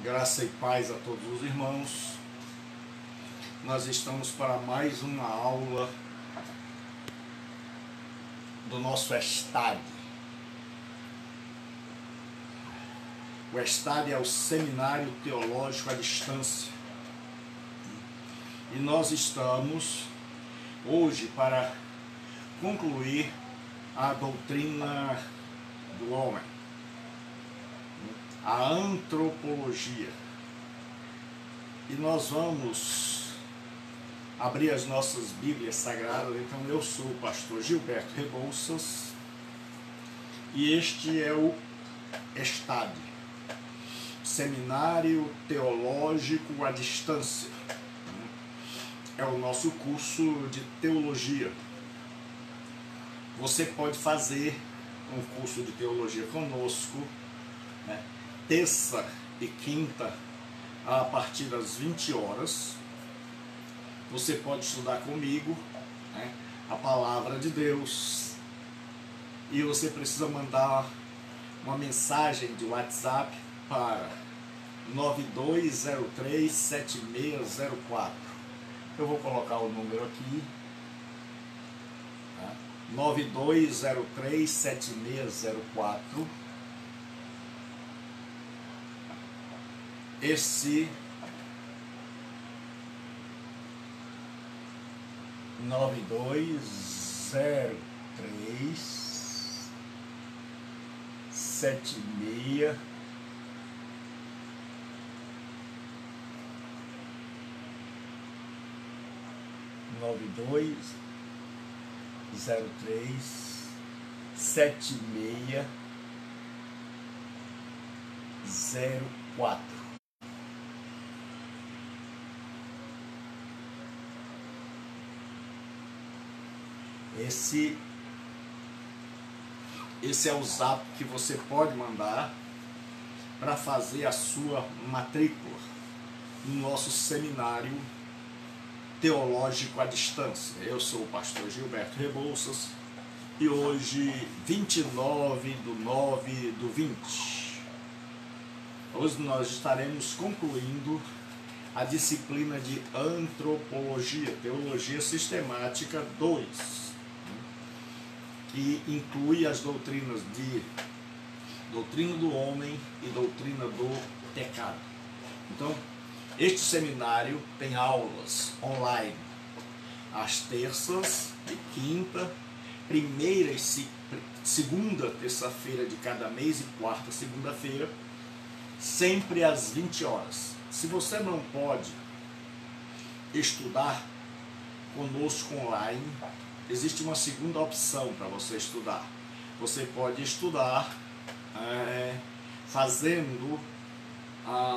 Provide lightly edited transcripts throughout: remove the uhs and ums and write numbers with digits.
Graça e paz a todos os irmãos. Nós estamos para mais uma aula do nosso ESTAD. O ESTAD é o Seminário Teológico à Distância. E nós estamos hoje para concluir a doutrina do homem, a antropologia. E nós vamos abrir as nossas Bíblias Sagradas. Então, eu sou o pastor Gilberto Rebouças e este é o ESTAD, Seminário Teológico à Distância. É o nosso curso de teologia. Você pode fazer um curso de teologia conosco, né? Terça e quinta, a partir das 20 horas. Você pode estudar comigo, né, a palavra de Deus. E você precisa mandar uma mensagem de WhatsApp para 9203-7604. Eu vou colocar o número aqui, tá? 9203-7604. Esse 9203-7604. Esse é o zap que você pode mandar para fazer a sua matrícula no nosso seminário teológico à distância. Eu sou o pastor Gilberto Rebouças e hoje, 29/9/20, hoje nós estaremos concluindo a disciplina de antropologia, teologia sistemática 2, que inclui as doutrinas de doutrina do homem e doutrina do pecado. Então, este seminário tem aulas online às terças e quinta, primeira e segunda terça-feira de cada mês e quarta segunda-feira, sempre às 20 horas. Se você não pode estudar conosco online, existe uma segunda opção para você estudar. Você pode estudar fazendo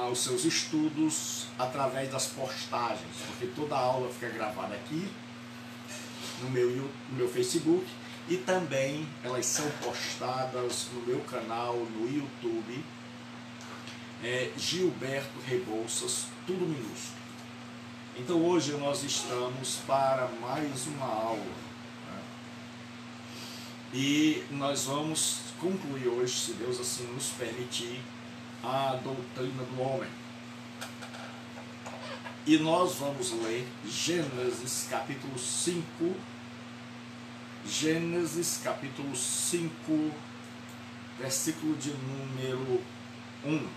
os seus estudos através das postagens, porque toda a aula fica gravada aqui no meu Facebook e também elas são postadas no meu canal no YouTube, Gilberto Rebouças, tudo minúsculo. Então hoje nós estamos para mais uma aula. E nós vamos concluir hoje, se Deus assim nos permitir, a doutrina do homem. E nós vamos ler Gênesis capítulo 5, Gênesis capítulo 5, versículo de número 1.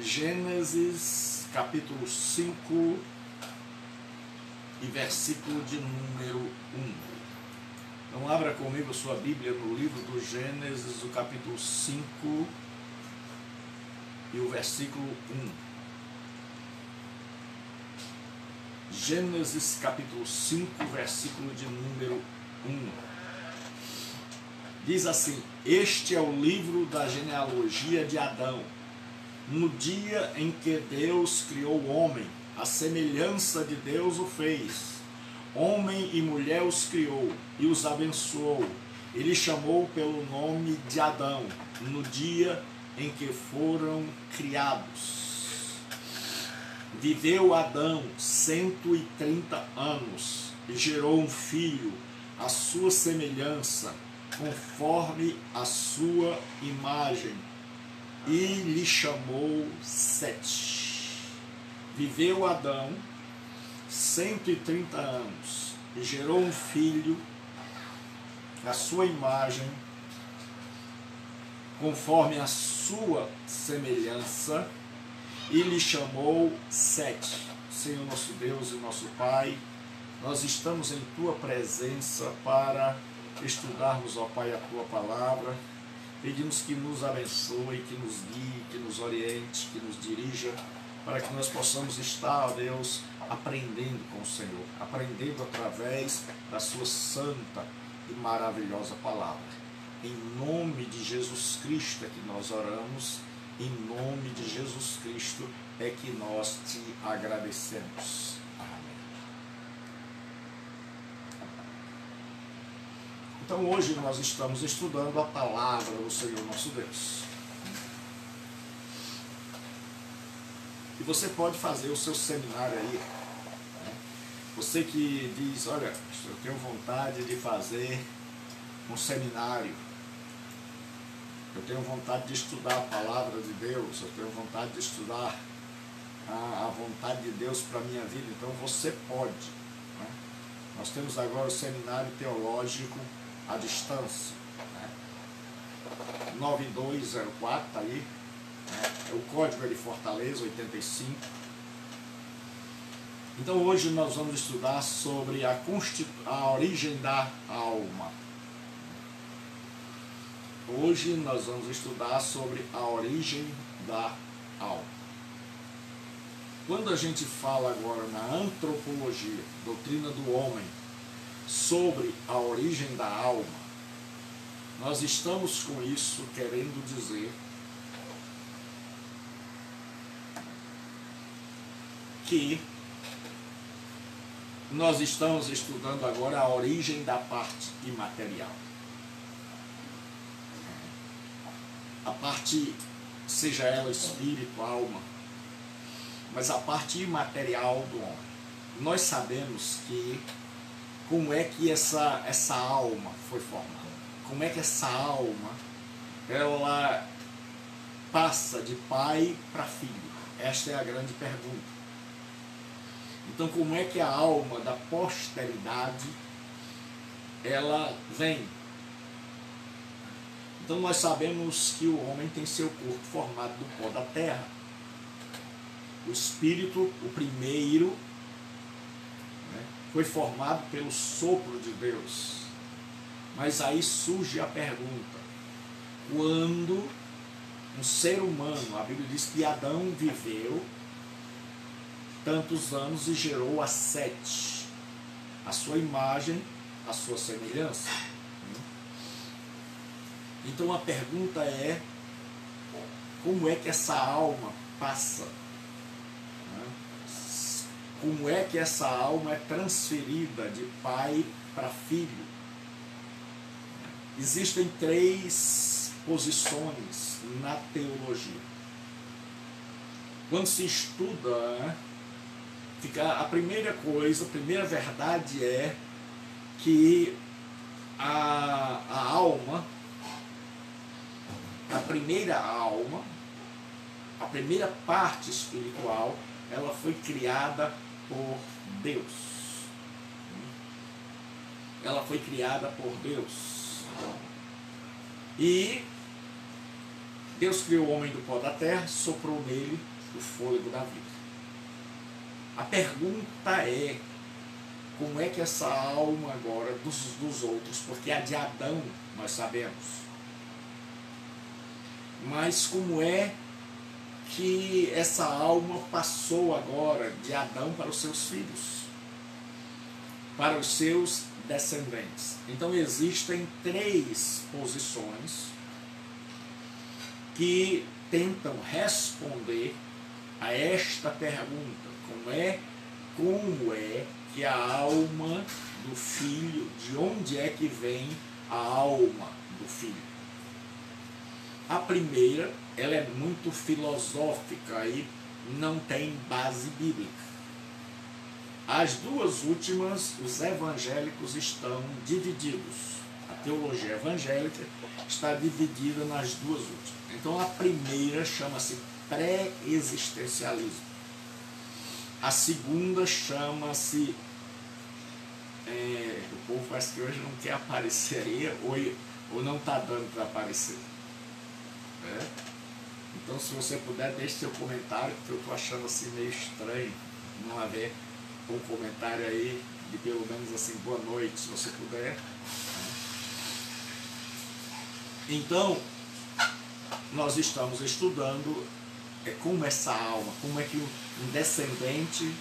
Gênesis capítulo 5 e versículo de número 1. Então abra comigo sua Bíblia no livro do Gênesis, o capítulo 5 e o versículo 1. Gênesis capítulo 5, versículo de número 1. Diz assim: este é o livro da genealogia de Adão. No dia em que Deus criou o homem, a semelhança de Deus o fez. Homem e mulher os criou e os abençoou. Ele chamou pelo nome de Adão, no dia em que foram criados. Viveu Adão 130 anos e gerou um filho, à sua semelhança, conforme a sua imagem. e lhe chamou Sete. Viveu Adão 130 anos e gerou um filho à sua imagem, conforme a sua semelhança, e lhe chamou Sete. Senhor nosso Deus e nosso Pai, nós estamos em Tua presença para estudarmos, ó Pai, a Tua palavra. Pedimos que nos abençoe, que nos guie, que nos oriente, que nos dirija, para que nós possamos estar, ó Deus, aprendendo com o Senhor, aprendendo através da Sua santa e maravilhosa palavra. Em nome de Jesus Cristo é que nós oramos, em nome de Jesus Cristo é que nós te agradecemos. Amém. Então hoje nós estamos estudando a palavra do Senhor nosso Deus. E você pode fazer o seu seminário aí. Você que diz, olha, eu tenho vontade de fazer um seminário. Eu tenho vontade de estudar a palavra de Deus. Eu tenho vontade de estudar a vontade de Deus para a minha vida. Então você pode. Né? Nós temos agora o seminário teológico à distância. Né? 9204 está aí. Né? O código é de Fortaleza, 85. Então hoje nós vamos estudar sobre a origem da alma. Hoje nós vamos estudar sobre a origem da alma. Quando a gente fala agora na antropologia, doutrina do homem, sobre a origem da alma, nós estamos com isso querendo dizer que nós estamos estudando agora a origem da parte imaterial. A parte, seja ela espírito, alma, mas a parte imaterial do homem. Nós sabemos que como é que essa alma foi formada. Como é que essa alma ela passa de pai para filho. Esta é a grande pergunta. Então, como é que a alma da posteridade ela vem? Então, nós sabemos que o homem tem seu corpo formado do pó da terra. O espírito, o primeiro, né, foi formado pelo sopro de Deus. Mas aí surge a pergunta: quando um ser humano, a Bíblia diz que Adão viveu tantos anos e gerou a Sete, a sua imagem, a sua semelhança. Então a pergunta é: como é que essa alma passa? Como é que essa alma é transferida de pai para filho? Existem três posições na teologia. Quando se estuda, a primeira coisa, a primeira verdade é que a alma, a primeira parte espiritual, ela foi criada por Deus. Ela foi criada por Deus. E Deus criou o homem do pó da terra, soprou nele o fôlego da vida. A pergunta é: como é que essa alma agora dos outros, porque a de Adão nós sabemos, mas como é que essa alma passou agora de Adão para os seus filhos, para os seus descendentes? Então existem três posições que tentam responder a esta pergunta: como é que a alma do filho, de onde é que vem a alma do filho? A primeira, ela é muito filosófica e não tem base bíblica. As duas últimas, os evangélicos estão divididos. A teologia evangélica está dividida nas duas últimas. Então a primeira chama-se pré-existencialismo. A segunda chama-se... o povo parece que hoje não quer aparecer aí, ou não está dando para aparecer. Então, se você puder, deixe seu comentário, porque eu estou achando assim meio estranho não haver um comentário aí de pelo menos assim, boa noite, se você puder. Então, nós estamos estudando como essa alma, como é que um descendente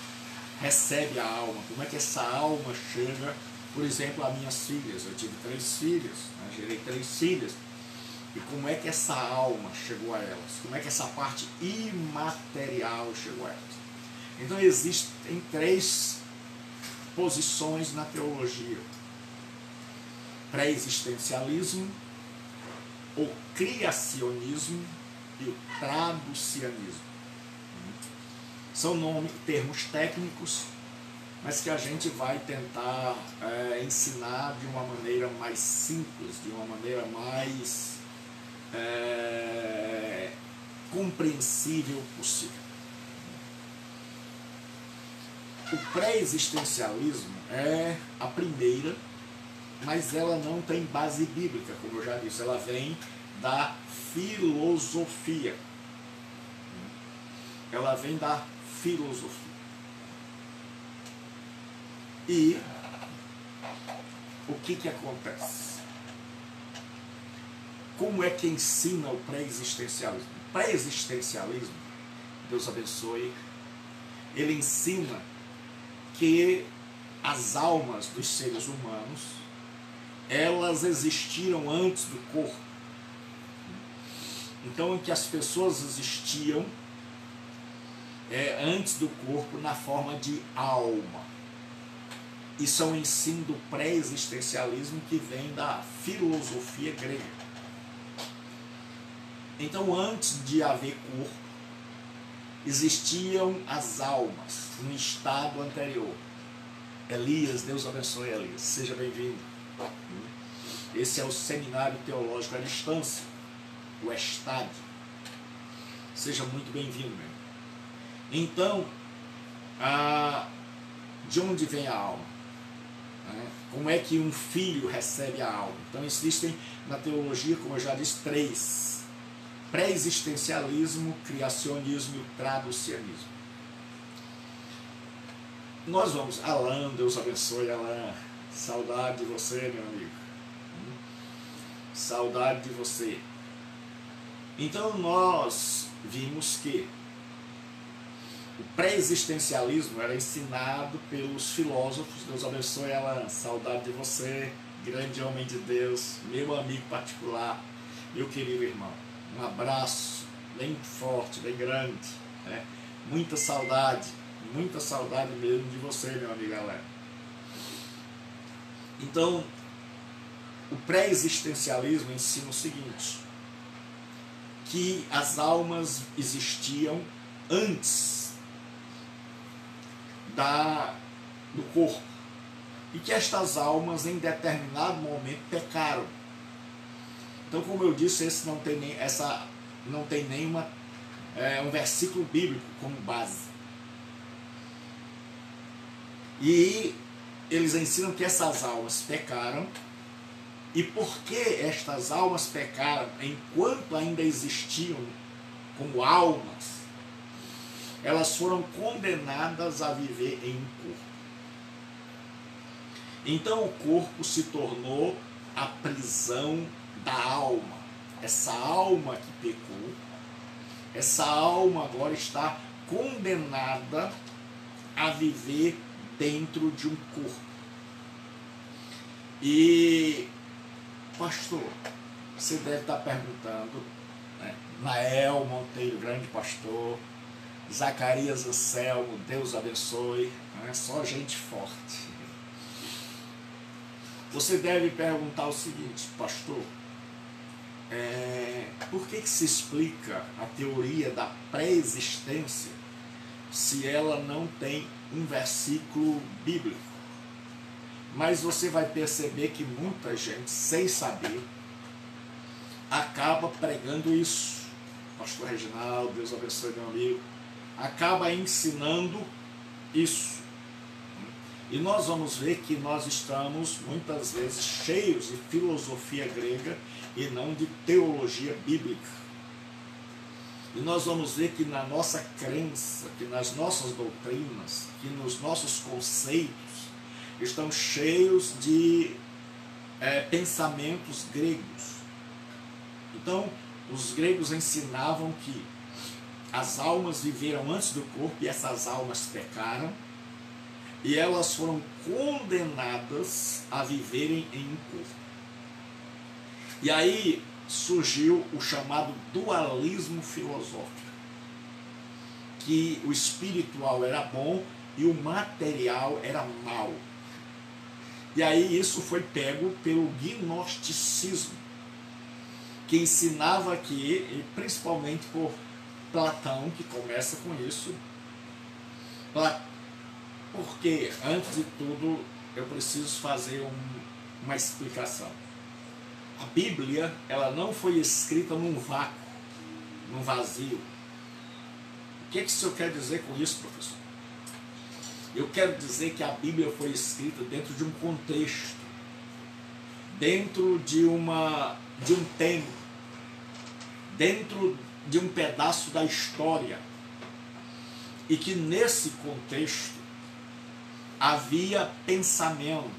recebe a alma, como é que essa alma chega, por exemplo, a minhas filhas. Eu tive 3 filhas, gerei 3 filhas. E como é que essa alma chegou a elas? Como é que essa parte imaterial chegou a elas? Então existem 3 posições na teologia: pré-existencialismo, o criacionismo e o traducianismo. São termos técnicos, mas que a gente vai tentar ensinar de uma maneira mais simples, de uma maneira mais compreensível possível. O pré-existencialismo é a primeira, mas ela não tem base bíblica, como eu já disse, ela vem da filosofia. Ela vem da filosofia. E o que acontece? Como é que ensina o pré-existencialismo? O pré-existencialismo, Deus abençoe, ele ensina que as almas dos seres humanos, elas existiram antes do corpo. Então, em que as pessoas existiam antes do corpo na forma de alma. Isso é um ensino do pré-existencialismo que vem da filosofia grega. Então, antes de haver corpo, existiam as almas, no estado anterior. Elias, Deus abençoe Elias, seja bem-vindo. Esse é o Seminário Teológico à Distância, o estádio. Seja muito bem-vindo, meu. Então, de onde vem a alma? Como é que um filho recebe a alma? Então, existem na teologia, como eu já disse, 3: pré-existencialismo, criacionismo e traducianismo. Nós vamos, Alain, Deus abençoe, Alain, saudade de você, meu amigo, saudade de você. Então nós vimos que o pré-existencialismo era ensinado pelos filósofos. Deus abençoe, Alain, saudade de você, grande homem de Deus, meu amigo particular, meu querido irmão. Um abraço bem forte, bem grande, muita saudade mesmo de você, meu amigo Alain. Então, o pré-existencialismo ensina o seguinte: que as almas existiam antes do corpo, e que estas almas em determinado momento pecaram. Então, como eu disse, esse não tem nenhuma um versículo bíblico como base. E eles ensinam que essas almas pecaram, e porque estas almas pecaram enquanto ainda existiam como almas, elas foram condenadas a viver em um corpo. Então o corpo se tornou a prisão da alma. Essa alma que pecou, essa alma agora está condenada a viver dentro de um corpo. E, pastor, você deve estar perguntando, Nael Monteiro, grande pastor, Zacarias Anselmo, Deus abençoe, só gente forte. Você deve perguntar o seguinte: pastor, por que se explica a teoria da pré-existência se ela não tem um versículo bíblico? Mas você vai perceber que muita gente, sem saber, acaba pregando isso. Pastor Reginaldo, Deus abençoe meu amigo, acaba ensinando isso. E nós vamos ver que nós estamos, muitas vezes, cheios de filosofia grega e não de teologia bíblica. E nós vamos ver que na nossa crença, que nas nossas doutrinas, que nos nossos conceitos, estão cheios de pensamentos gregos. Então, os gregos ensinavam que as almas viveram antes do corpo e essas almas pecaram, e elas foram condenadas a viverem em um corpo. E aí surgiu o chamado dualismo filosófico, que o espiritual era bom e o material era mau. E aí isso foi pego pelo gnosticismo, que ensinava que, e principalmente por Platão, que começa com isso, porque, antes de tudo, eu preciso fazer uma explicação. A Bíblia, ela não foi escrita num vácuo, num vazio. O que o senhor quer dizer com isso, professor? Eu quero dizer que a Bíblia foi escrita dentro de um contexto, dentro de um tempo, dentro de um pedaço da história, e que nesse contexto havia pensamentos,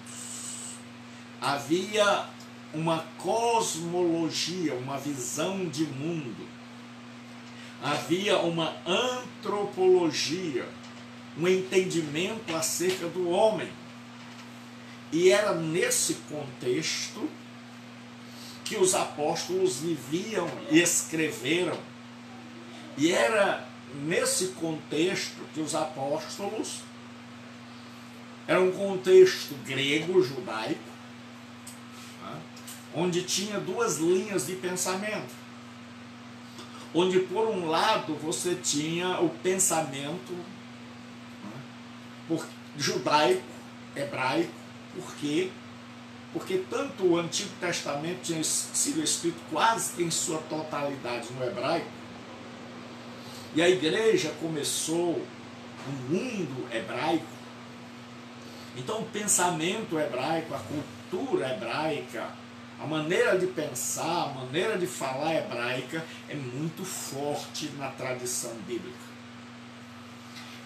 havia uma cosmologia, uma visão de mundo, havia uma antropologia, um entendimento acerca do homem. E era nesse contexto que os apóstolos viviam e escreveram. E era nesse contexto que os apóstolos, era um contexto grego, judaico, onde tinha duas linhas de pensamento. Onde, por um lado, você tinha o pensamento judaico, hebraico. Por quê? Porque tanto o Antigo Testamento tinha sido escrito quase que em sua totalidade no hebraico, e a igreja começou no mundo hebraico. Então o pensamento hebraico, a cultura hebraica, a maneira de pensar, a maneira de falar hebraica é muito forte na tradição bíblica.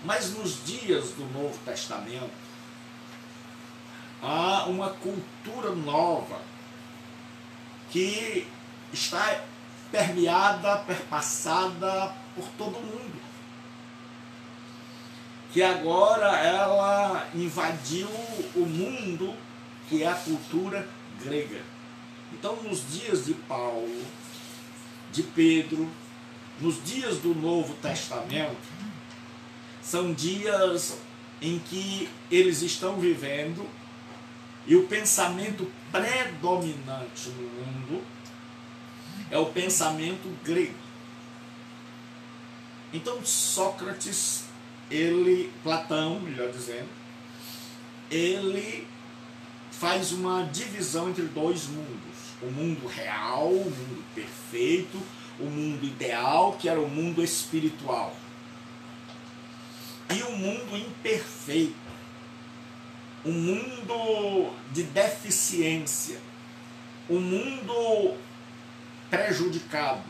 Mas nos dias do Novo Testamento, há uma cultura nova que está permeada, perpassada por todo mundo. Que agora ela invadiu o mundo, que é a cultura grega. Então, nos dias de Paulo, de Pedro, nos dias do Novo Testamento, são dias em que eles estão vivendo e o pensamento predominante no mundo é o pensamento grego. Então Sócrates, Platão, melhor dizendo, ele faz uma divisão entre dois mundos. O mundo real, o mundo perfeito, o mundo ideal, que era o mundo espiritual. E o mundo imperfeito, o mundo de deficiência, o mundo prejudicado,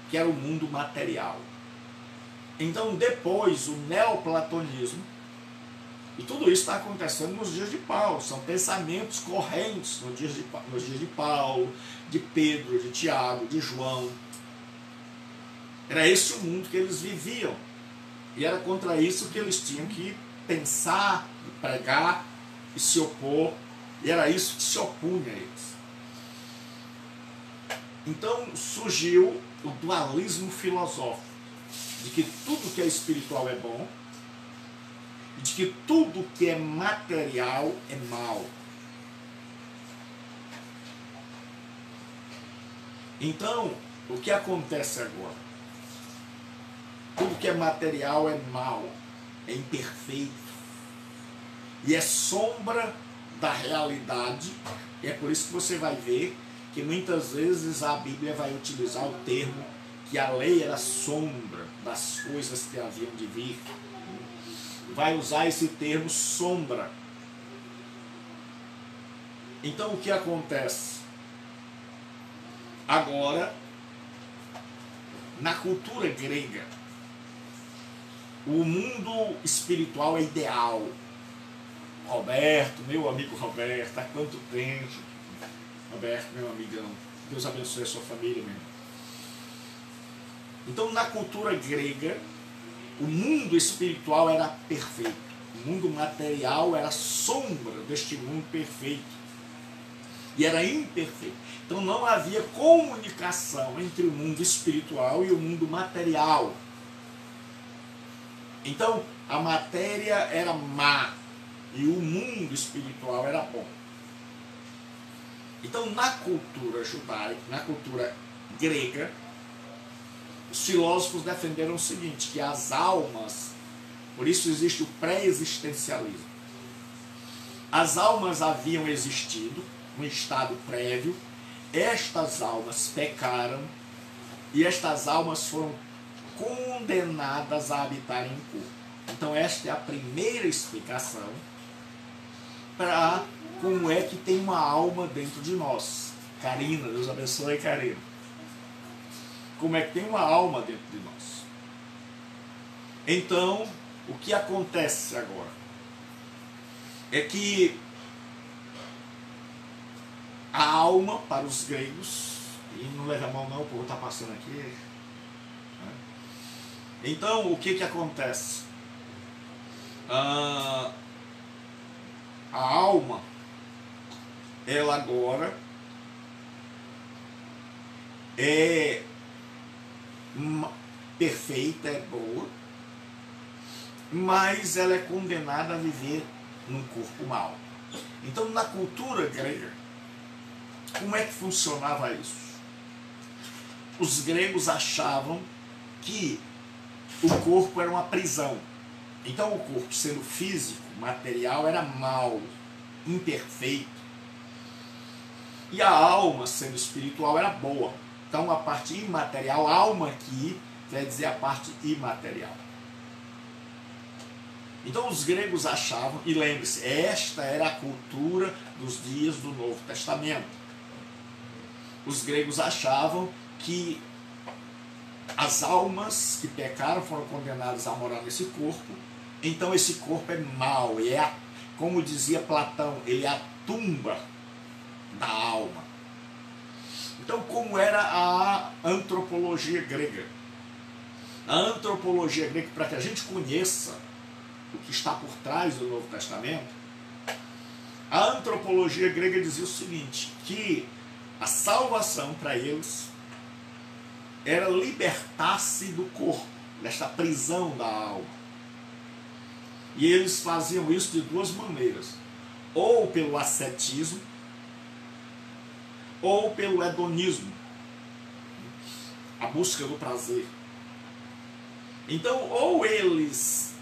que era o mundo material. Então depois o neoplatonismo, e tudo isso está acontecendo nos dias de Paulo, são pensamentos correntes nos dias de Paulo, de Pedro, de Tiago, de João. Era esse o mundo que eles viviam, e era contra isso que eles tinham que pensar, pregar e se opor, e era isso que se opunha a eles. Então surgiu o dualismo filosófico, de que tudo que é espiritual é bom, e de que tudo que é material é mal. Então, o que acontece agora? Tudo que é material é mal, é imperfeito, e é sombra da realidade. E é por isso que você vai ver que muitas vezes a Bíblia vai utilizar o termo que a lei era sombra das coisas que haviam de vir. Vai usar esse termo sombra. Então o que acontece? Agora, na cultura grega, o mundo espiritual é ideal. Roberto, meu amigo Roberto, há quanto tempo? Roberto, meu amigão, Deus abençoe a sua família, meu irmão. Então, na cultura grega, o mundo espiritual era perfeito. O mundo material era sombra deste mundo perfeito. E era imperfeito. Então, não havia comunicação entre o mundo espiritual e o mundo material. Então, a matéria era má e o mundo espiritual era bom. Então, na cultura judaica, na cultura grega, os filósofos defenderam o seguinte, que as almas, por isso existe o pré-existencialismo. As almas haviam existido, um estado prévio, estas almas pecaram e estas almas foram condenadas a habitar em corpo. Então esta é a primeira explicação para como é que tem uma alma dentro de nós. Karina, Deus abençoe, Karina. Como é que tem uma alma dentro de nós. Então, o que acontece agora é que a alma, para os gregos, e não leva a mão não, o povo está passando aqui, né? Então, o que acontece? A alma, ela agora é perfeita, é boa, mas ela é condenada a viver num corpo mau. Então, na cultura grega, como é que funcionava isso? Os gregos achavam que o corpo era uma prisão. Então, o corpo, sendo físico, material, era mau, imperfeito. E a alma, sendo espiritual, era boa. Então, a parte imaterial, alma aqui, quer dizer a parte imaterial. Então, os gregos achavam, e lembre-se, esta era a cultura dos dias do Novo Testamento. Os gregos achavam que as almas que pecaram foram condenadas a morar nesse corpo, então esse corpo é mau, e é, como dizia Platão, ele é a tumba da alma. Então, como era a antropologia grega? A antropologia grega, para que a gente conheça o que está por trás do Novo Testamento, a antropologia grega dizia o seguinte, que a salvação para eles era libertar-se do corpo, desta prisão da alma. E eles faziam isso de duas maneiras, ou pelo ascetismo, ou pelo hedonismo, a busca do prazer. Então, ou eles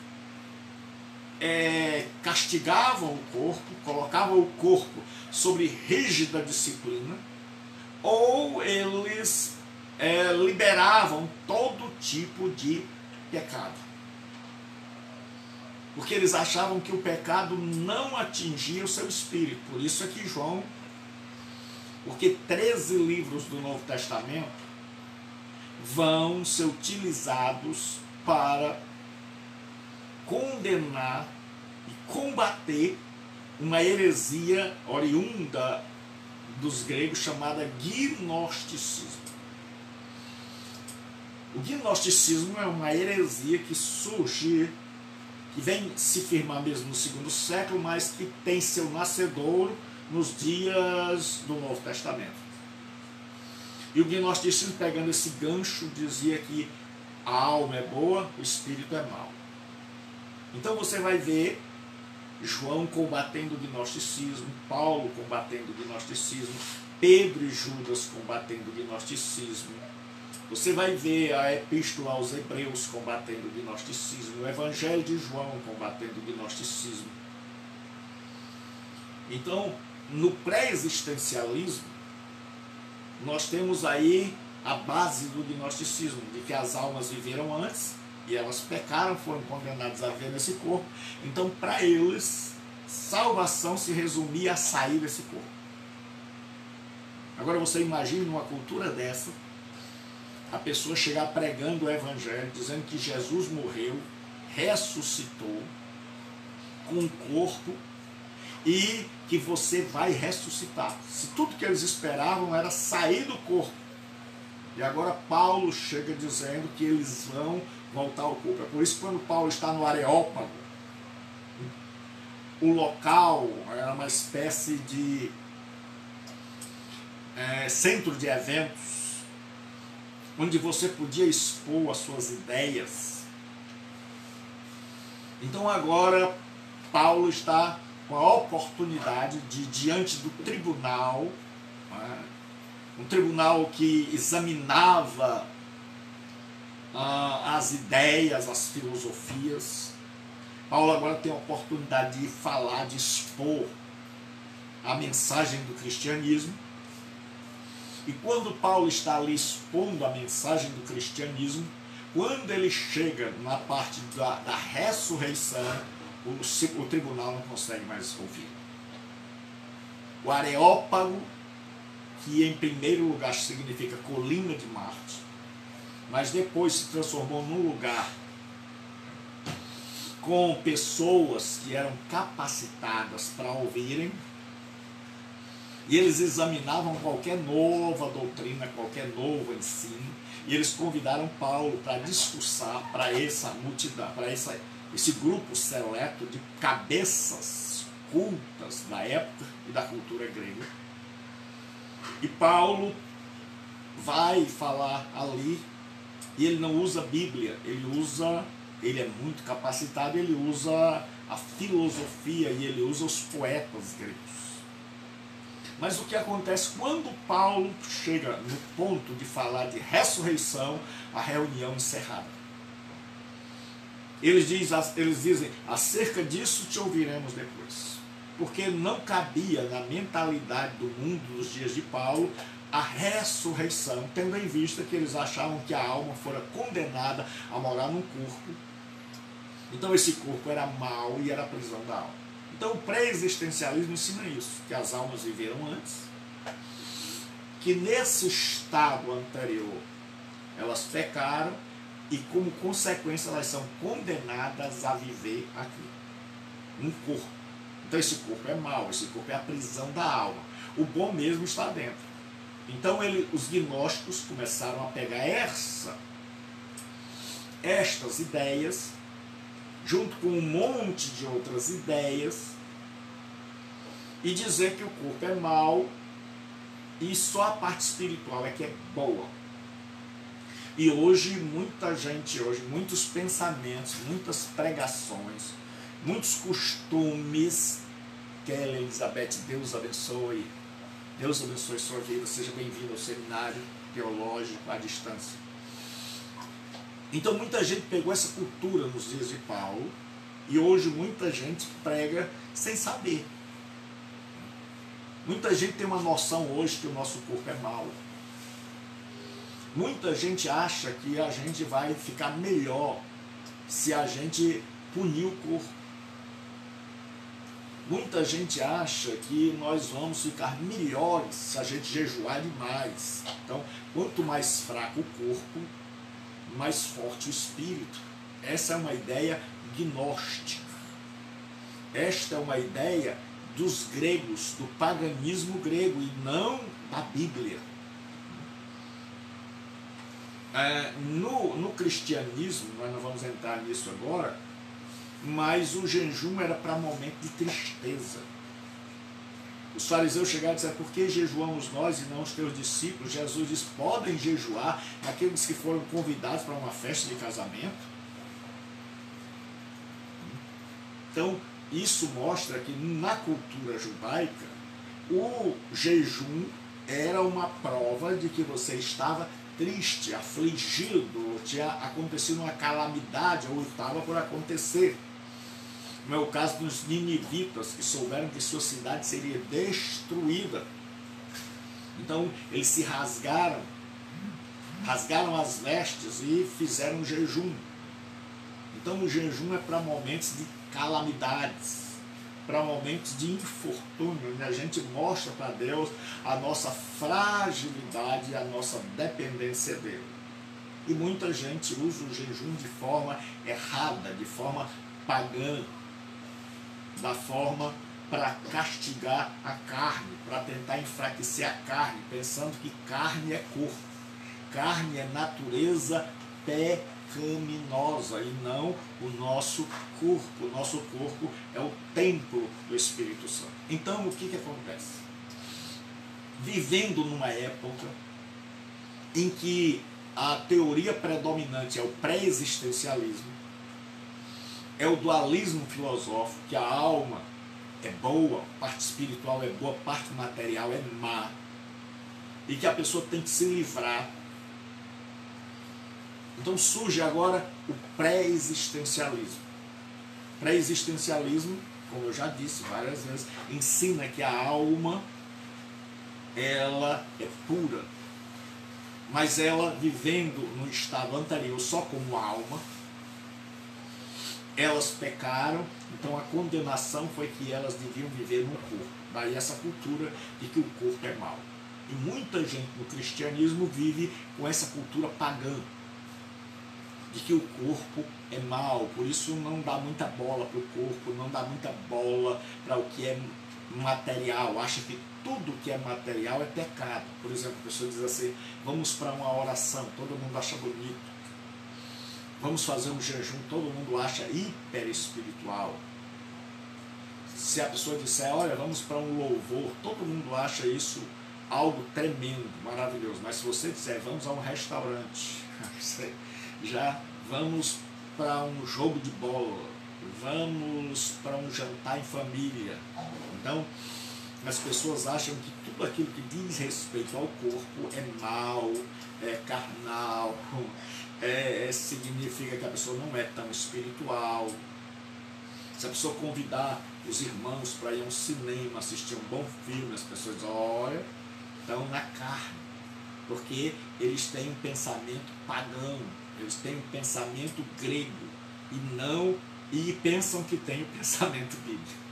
castigavam o corpo, colocavam o corpo sobre rígida disciplina, ou eles liberavam todo tipo de pecado. Porque eles achavam que o pecado não atingia o seu espírito. Por isso é que João, porque 13 livros do Novo Testamento vão ser utilizados para condenar e combater uma heresia oriunda dos gregos chamada gnosticismo. O gnosticismo é uma heresia que surge, que vem se firmar mesmo no segundo século, mas que tem seu nascedouro nos dias do Novo Testamento. E o gnosticismo, pegando esse gancho, dizia que a alma é boa, o espírito é mau. Então você vai ver João combatendo o gnosticismo, Paulo combatendo o gnosticismo, Pedro e Judas combatendo o gnosticismo. Você vai ver a Epístola aos Hebreus combatendo o gnosticismo, o Evangelho de João combatendo o gnosticismo. Então, no pré-existencialismo, nós temos aí a base do gnosticismo, de que as almas viveram antes e elas pecaram, foram condenadas a viver nesse corpo. Então, para eles, salvação se resumia a sair desse corpo. Agora você imagine numa cultura dessa, a pessoa chegar pregando o evangelho, dizendo que Jesus morreu, ressuscitou com um corpo e que você vai ressuscitar. Se tudo que eles esperavam era sair do corpo, e agora Paulo chega dizendo que eles vão voltar ao corpo. É por isso que quando Paulo está no Areópago, o local era uma espécie de centro de eventos, onde você podia expor as suas ideias. Então agora Paulo está com a oportunidade de, diante do tribunal, um tribunal que examinava as ideias, as filosofias. Paulo agora tem a oportunidade de falar, de expor a mensagem do cristianismo. E quando Paulo está ali expondo a mensagem do cristianismo, quando ele chega na parte da ressurreição, o tribunal não consegue mais ouvir. O Areópago, que em primeiro lugar significa colina de Marte, mas depois se transformou num lugar com pessoas que eram capacitadas para ouvirem, e eles examinavam qualquer nova doutrina, qualquer novo ensino, e eles convidaram Paulo para discursar para essa multidão, para esse grupo seleto de cabeças cultas da época e da cultura grega. E Paulo vai falar ali, e ele não usa Bíblia, ele é muito capacitado, ele usa a filosofia e ele usa os poetas gregos. Mas o que acontece quando Paulo chega no ponto de falar de ressurreição, a reunião encerrada? Eles dizem, acerca disso te ouviremos depois. Porque não cabia na mentalidade do mundo dos dias de Paulo a ressurreição, tendo em vista que eles achavam que a alma fora condenada a morar num corpo. Então esse corpo era mau e era a prisão da alma. Então o pré-existencialismo ensina isso, que as almas viveram antes, que nesse estado anterior elas pecaram e como consequência elas são condenadas a viver aqui, num corpo. Então esse corpo é mau, esse corpo é a prisão da alma. O bom mesmo está dentro. Então os gnósticos começaram a pegar estas ideias, junto com um monte de outras ideias, e dizer que o corpo é mau e só a parte espiritual é que é boa. E hoje muita gente, muitos pensamentos, muitas pregações, muitos costumes. Kelly, Elizabeth, Deus abençoe sua vida, seja bem-vindo ao seminário teológico à distância. Então muita gente pegou essa cultura nos dias de Paulo e hoje muita gente prega sem saber. Muita gente tem uma noção hoje que o nosso corpo é mau. Muita gente acha que a gente vai ficar melhor se a gente punir o corpo. Muita gente acha que nós vamos ficar melhores se a gente jejuar demais. Então, quanto mais fraco o corpo, mais forte o espírito. Essa é uma ideia gnóstica. Esta é uma ideia dos gregos, do paganismo grego, e não da Bíblia. No cristianismo, nós não vamos entrar nisso agora, mas o jejum era para momento de tristeza. Os fariseus chegaram e disseram, por que jejuamos nós e não os teus discípulos? Jesus diz, podem jejuar aqueles que foram convidados para uma festa de casamento? Então, isso mostra que na cultura judaica, o jejum era uma prova de que você estava triste, afligido, tinha acontecido uma calamidade ou estava por acontecer. Não é o caso dos ninivitas, que souberam que sua cidade seria destruída. Então eles se rasgaram as vestes e fizeram um jejum. Então o jejum é para momentos de calamidades, para momentos de infortúnio, onde a gente mostra para Deus a nossa fragilidade e a nossa dependência dele. E muita gente usa o jejum de forma errada, de forma pagã, da forma para castigar a carne, para tentar enfraquecer a carne, pensando que carne é corpo, carne é natureza pecaminosa e não o nosso corpo. O nosso corpo é o templo do Espírito Santo. Então o que acontece? Vivendo numa época em que a teoria predominante é o pré-existencialismo, é o dualismo filosófico, que a alma é boa, parte espiritual é boa, parte material é má, e que a pessoa tem que se livrar. Então surge agora o pré-existencialismo. Pré-existencialismo, como eu já disse várias vezes, ensina que a alma ela é pura, mas ela vivendo no estado anterior só como alma, elas pecaram, então a condenação foi que elas deviam viver no corpo. Daí essa cultura de que o corpo é mau. E muita gente no cristianismo vive com essa cultura pagã, de que o corpo é mau, por isso não dá muita bola para o corpo, não dá muita bola para o que é material, acha que tudo que é material é pecado. Por exemplo, a pessoa diz assim, vamos para uma oração, todo mundo acha bonito. Vamos fazer um jejum, todo mundo acha hiper espiritual. Se a pessoa disser, olha, vamos para um louvor, todo mundo acha isso algo tremendo, maravilhoso. Mas se você disser, vamos a um restaurante, já vamos para um jogo de bola, vamos para um jantar em família. Então, as pessoas acham que tudo aquilo que diz respeito ao corpo é mal, é carnal, significa que a pessoa não é tão espiritual. Se a pessoa convidar os irmãos para ir a um cinema, assistir um bom filme, as pessoas dizem, olha, estão na carne, porque eles têm um pensamento pagão, eles têm um pensamento grego, e pensam que têm o pensamento bíblico.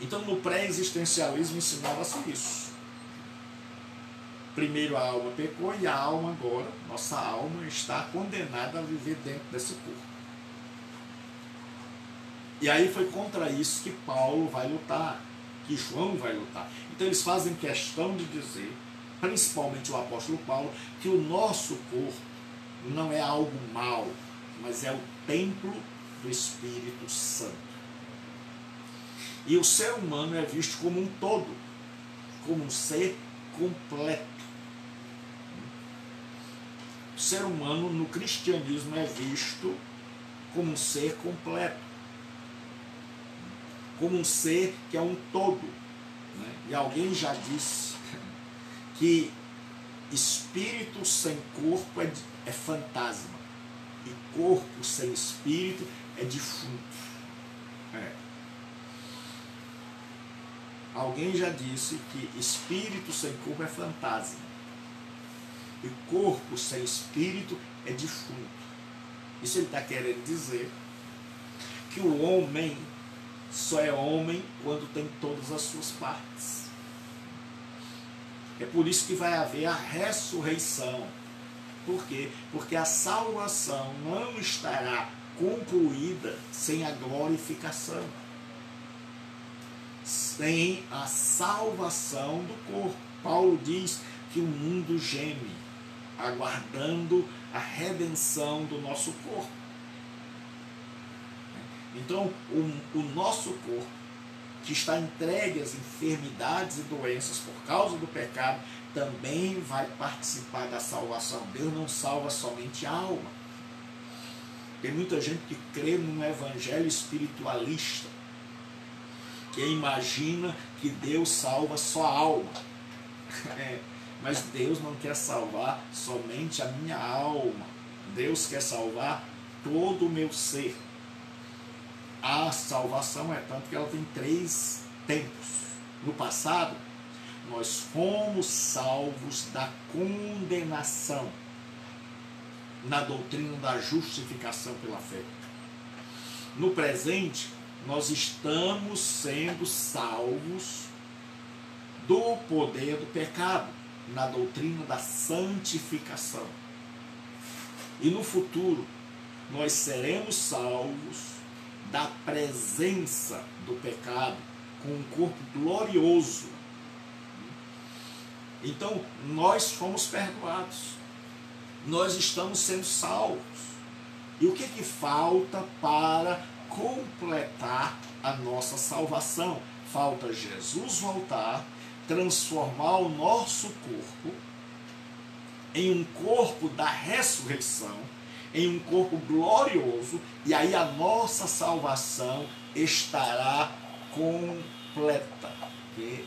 Então no pré-existencialismo ensinava-se isso. Primeiro a alma pecou e a alma agora, nossa alma, está condenada a viver dentro desse corpo. E aí foi contra isso que Paulo vai lutar, que João vai lutar. Então eles fazem questão de dizer, principalmente o apóstolo Paulo, que o nosso corpo não é algo mau, mas é o templo do Espírito Santo. E o ser humano é visto como um todo, como um ser completo. O ser humano no cristianismo é visto como um ser completo, como um ser que é um todo. E alguém já disse que espírito sem corpo é fantasma, e corpo sem espírito é defunto. Alguém já disse que espírito sem corpo é fantasma, e corpo sem espírito é defunto. Isso ele está querendo dizer que o homem só é homem quando tem todas as suas partes. É por isso que vai haver a ressurreição. Por quê? Porque a salvação não estará concluída sem a glorificação, sem a salvação do corpo. Paulo diz que o mundo geme, aguardando a redenção do nosso corpo. Então, o nosso corpo, que está entregue às enfermidades e doenças por causa do pecado, também vai participar da salvação. Deus não salva somente a alma. Tem muita gente que crê num evangelho espiritualista, que imagina que Deus salva só a alma. Mas Deus não quer salvar somente a minha alma. Deus quer salvar todo o meu ser. a salvação, é tanto que ela tem 3 tempos. No passado, nós fomos salvos da condenação na doutrina da justificação pela fé. No presente, nós estamos sendo salvos do poder do pecado, na doutrina da santificação. E no futuro, nós seremos salvos da presença do pecado com um corpo glorioso. Então, nós fomos perdoados. Nós estamos sendo salvos. E o que falta para completar a nossa salvação? Falta Jesus voltar, transformar o nosso corpo em um corpo da ressurreição, em um corpo glorioso, e aí a nossa salvação estará completa. Porque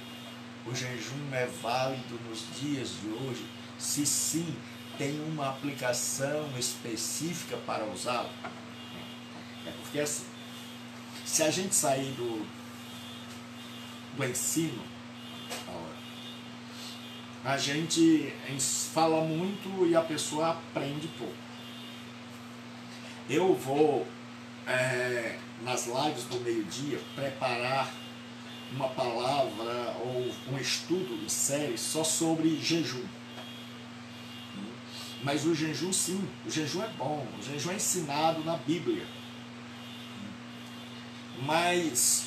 o jejum é válido nos dias de hoje, se sim tem uma aplicação específica para usá-lo. É porque assim, se a gente sair do ensino, a gente fala muito e a pessoa aprende pouco. Eu vou, nas lives do meio-dia, preparar uma palavra ou um estudo de série só sobre jejum. Mas o jejum, sim, o jejum é bom, o jejum é ensinado na Bíblia. Mas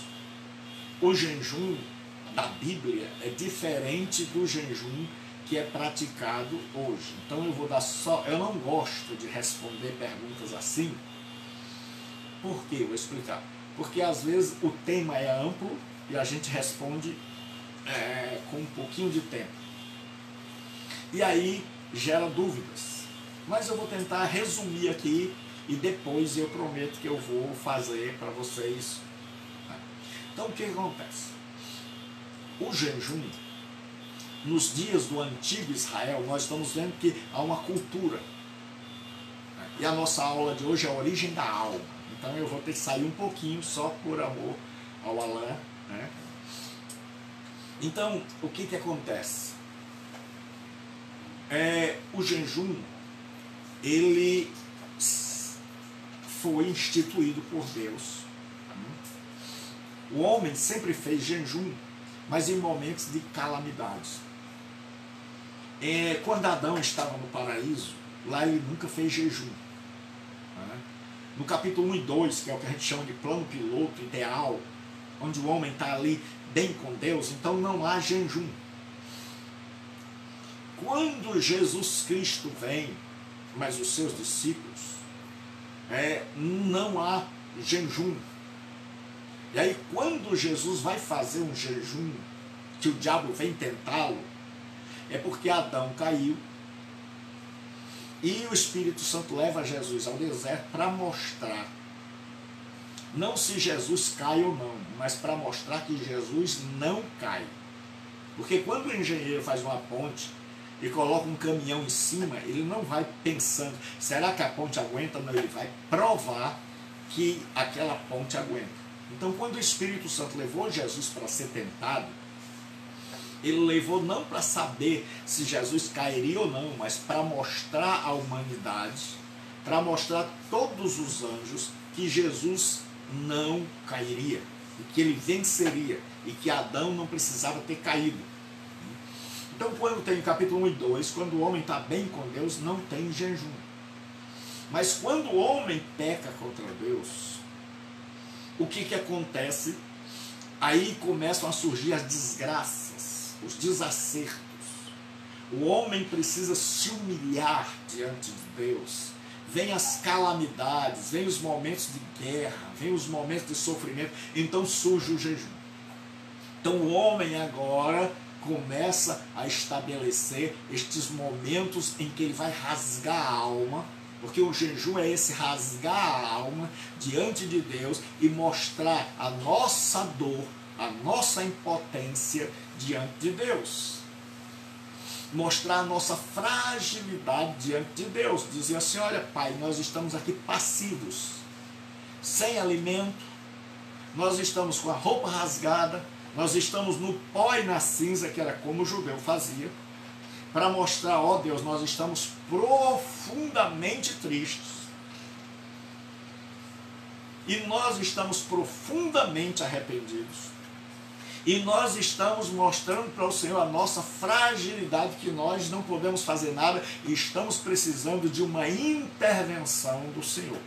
o jejum da Bíblia é diferente do jejum que é praticado hoje. Então eu não gosto de responder perguntas assim. Por quê? Vou explicar. Porque às vezes o tema é amplo e a gente responde com um pouquinho de tempo. E aí gera dúvidas. Mas eu vou tentar resumir aqui e depois eu prometo que eu vou fazer para vocês. Então o que acontece? O jejum, nos dias do antigo Israel, nós estamos vendo que há uma cultura. E a nossa aula de hoje é a origem da alma. Então eu vou ter que sair um pouquinho só por amor ao Alain. Então, o que acontece? O jejum, ele foi instituído por Deus. O homem sempre fez jejum, mas em momentos de calamidades. Quando Adão estava no paraíso, lá ele nunca fez jejum. No capítulo 1 e 2, que é o que a gente chama de plano piloto ideal, onde o homem está ali bem com Deus, então não há jejum. Quando Jesus Cristo vem, mas os seus discípulos, não há jejum. E aí quando Jesus vai fazer um jejum, que o diabo vem tentá-lo, é porque Adão caiu e o Espírito Santo leva Jesus ao deserto para mostrar, não se Jesus cai ou não, mas para mostrar que Jesus não cai. Porque quando o engenheiro faz uma ponte e coloca um caminhão em cima, ele não vai pensando, será que a ponte aguenta? Não, ele vai provar que aquela ponte aguenta. Então quando o Espírito Santo levou Jesus para ser tentado, ele levou não para saber se Jesus cairia ou não, mas para mostrar à humanidade, para mostrar a todos os anjos que Jesus não cairia, e que ele venceria, e que Adão não precisava ter caído. Então quando tem o capítulo 1 e 2, quando o homem está bem com Deus, não tem jejum. Mas quando o homem peca contra Deus, o que acontece? Aí começam a surgir as desgraças, os desacertos. O homem precisa se humilhar diante de Deus. Vem as calamidades, vem os momentos de guerra, vem os momentos de sofrimento, então surge o jejum. Então o homem agora começa a estabelecer estes momentos em que ele vai rasgar a alma, porque o jejum é esse rasgar a alma diante de Deus e mostrar a nossa dor, a nossa impotência diante de Deus. Mostrar a nossa fragilidade diante de Deus. Dizer assim, olha Pai, nós estamos aqui passivos, sem alimento, nós estamos com a roupa rasgada, nós estamos no pó e na cinza, que era como o judeu fazia, para mostrar, ó Deus, nós estamos profundamente tristes. E nós estamos profundamente arrependidos. E nós estamos mostrando para o Senhor a nossa fragilidade, que nós não podemos fazer nada e estamos precisando de uma intervenção do Senhor.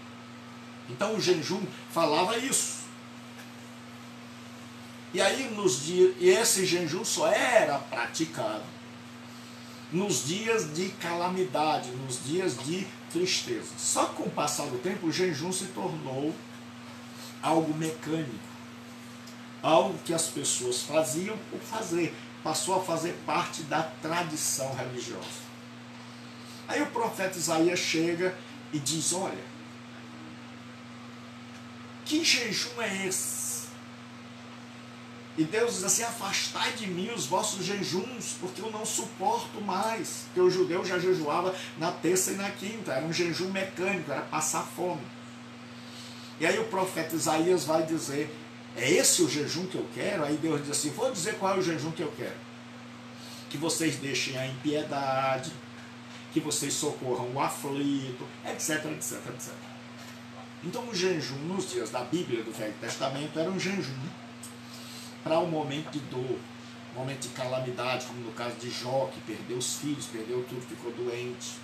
Então o jejum falava isso. E aí e esse jejum só era praticado nos dias de calamidade, nos dias de tristeza. Só que com o passar do tempo o jejum se tornou algo mecânico, algo que as pessoas faziam por fazer, passou a fazer parte da tradição religiosa. Aí o profeta Isaías chega e diz, olha, que jejum é esse? E Deus diz assim, afastai de mim os vossos jejuns, porque eu não suporto mais. Porque o judeu já jejuava na terça e na quinta, era um jejum mecânico, era passar fome. E aí o profeta Isaías vai dizer, é esse o jejum que eu quero? Aí Deus diz assim, vou dizer qual é o jejum que eu quero. Que vocês deixem a impiedade, que vocês socorram o aflito, etc, etc, etc. Então o jejum nos dias da Bíblia, do Velho Testamento, era um jejum para um momento de dor, um momento de calamidade, como no caso de Jó, que perdeu os filhos, perdeu tudo, ficou doente.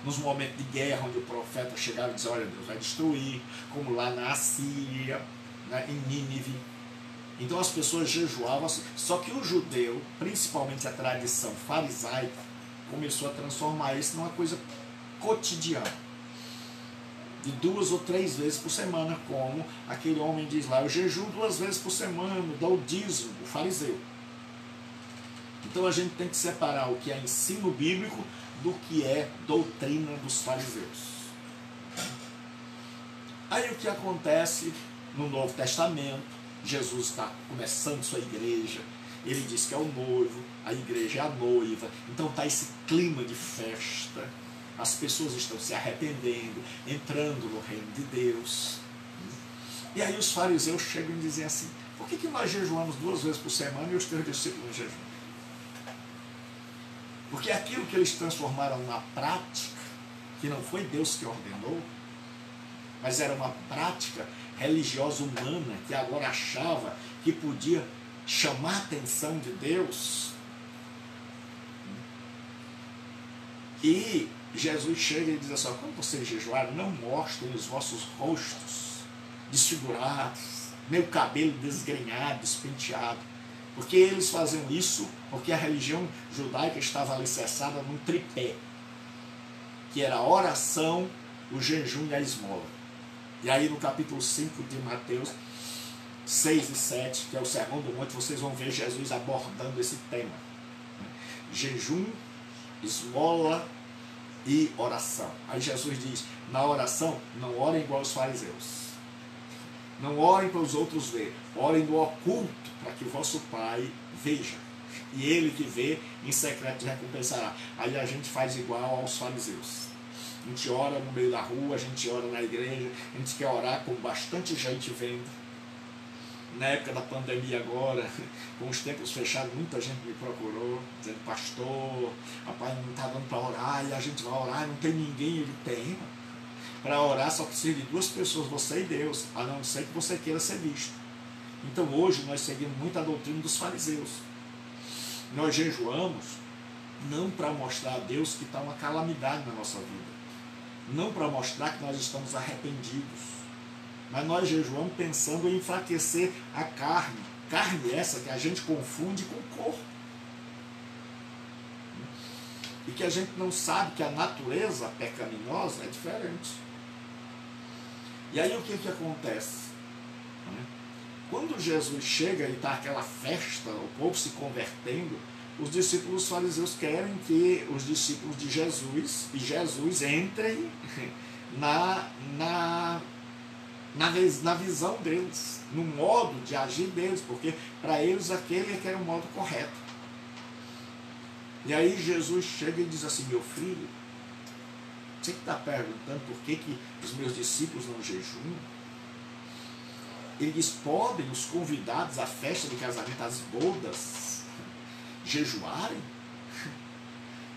Nos momentos de guerra, onde o profeta chegava e dizia, olha, Deus vai destruir, como lá na Assíria, em Nínive. Então as pessoas jejuavam assim. Só que o judeu, principalmente a tradição farisaica, começou a transformar isso numa coisa cotidiana. De 2 ou 3 vezes por semana, como aquele homem diz lá, eu jejuo 2 vezes por semana, dou o dízimo, o fariseu. Então a gente tem que separar o que é ensino bíblico do que é doutrina dos fariseus. Aí o que acontece no Novo Testamento, Jesus está começando sua igreja, ele diz que é o noivo, a igreja é a noiva, então está esse clima de festa, as pessoas estão se arrependendo, entrando no reino de Deus. E aí os fariseus chegam e dizem assim, por que nós jejuamos 2 vezes por semana e os teus discípulos jejuam? Porque aquilo que eles transformaram na prática, que não foi Deus que ordenou, mas era uma prática religiosa humana, que agora achava que podia chamar a atenção de Deus. E Jesus chega e diz assim, quando vocês jejuarem, não mostrem os vossos rostos desfigurados, nem o cabelo desgrenhado, despenteado, porque eles faziam isso porque a religião judaica estava alicerçada num tripé, que era a oração, o jejum e a esmola. E aí no capítulo 5 de Mateus 6 e 7, que é o Sermão do Monte, vocês vão ver Jesus abordando esse tema. Jejum, esmola e oração. Aí Jesus diz, na oração, não orem igual os fariseus. Não orem para os outros verem. Orem no oculto, para que o vosso Pai veja. E Ele que vê, em secreto recompensará. Aí a gente faz igual aos fariseus. A gente ora no meio da rua, a gente ora na igreja, a gente quer orar com bastante gente vendo. Na época da pandemia agora, com os templos fechados, muita gente me procurou, dizendo, pastor, rapaz, não está dando para orar, e a gente vai orar, não tem ninguém, ele tem. Para orar só precisa de 2 pessoas, você e Deus, a não ser que você queira ser visto. Então hoje nós seguimos muito a doutrina dos fariseus. Nós jejuamos não para mostrar a Deus que está uma calamidade na nossa vida, não para mostrar que nós estamos arrependidos, mas nós jejuamos pensando em enfraquecer a carne. Carne essa que a gente confunde com o corpo. E que a gente não sabe que a natureza pecaminosa é diferente. E aí o que acontece? Quando Jesus chega e está aquela festa, o povo se convertendo, os discípulos fariseus querem que os discípulos de Jesus e Jesus entrem na visão deles, no modo de agir deles, porque para eles aquele é que era o modo correto. E aí Jesus chega e diz assim, meu filho, você que está perguntando por que os meus discípulos não jejuam? Ele diz, podem os convidados à festa de casamento, às bodas, jejuarem?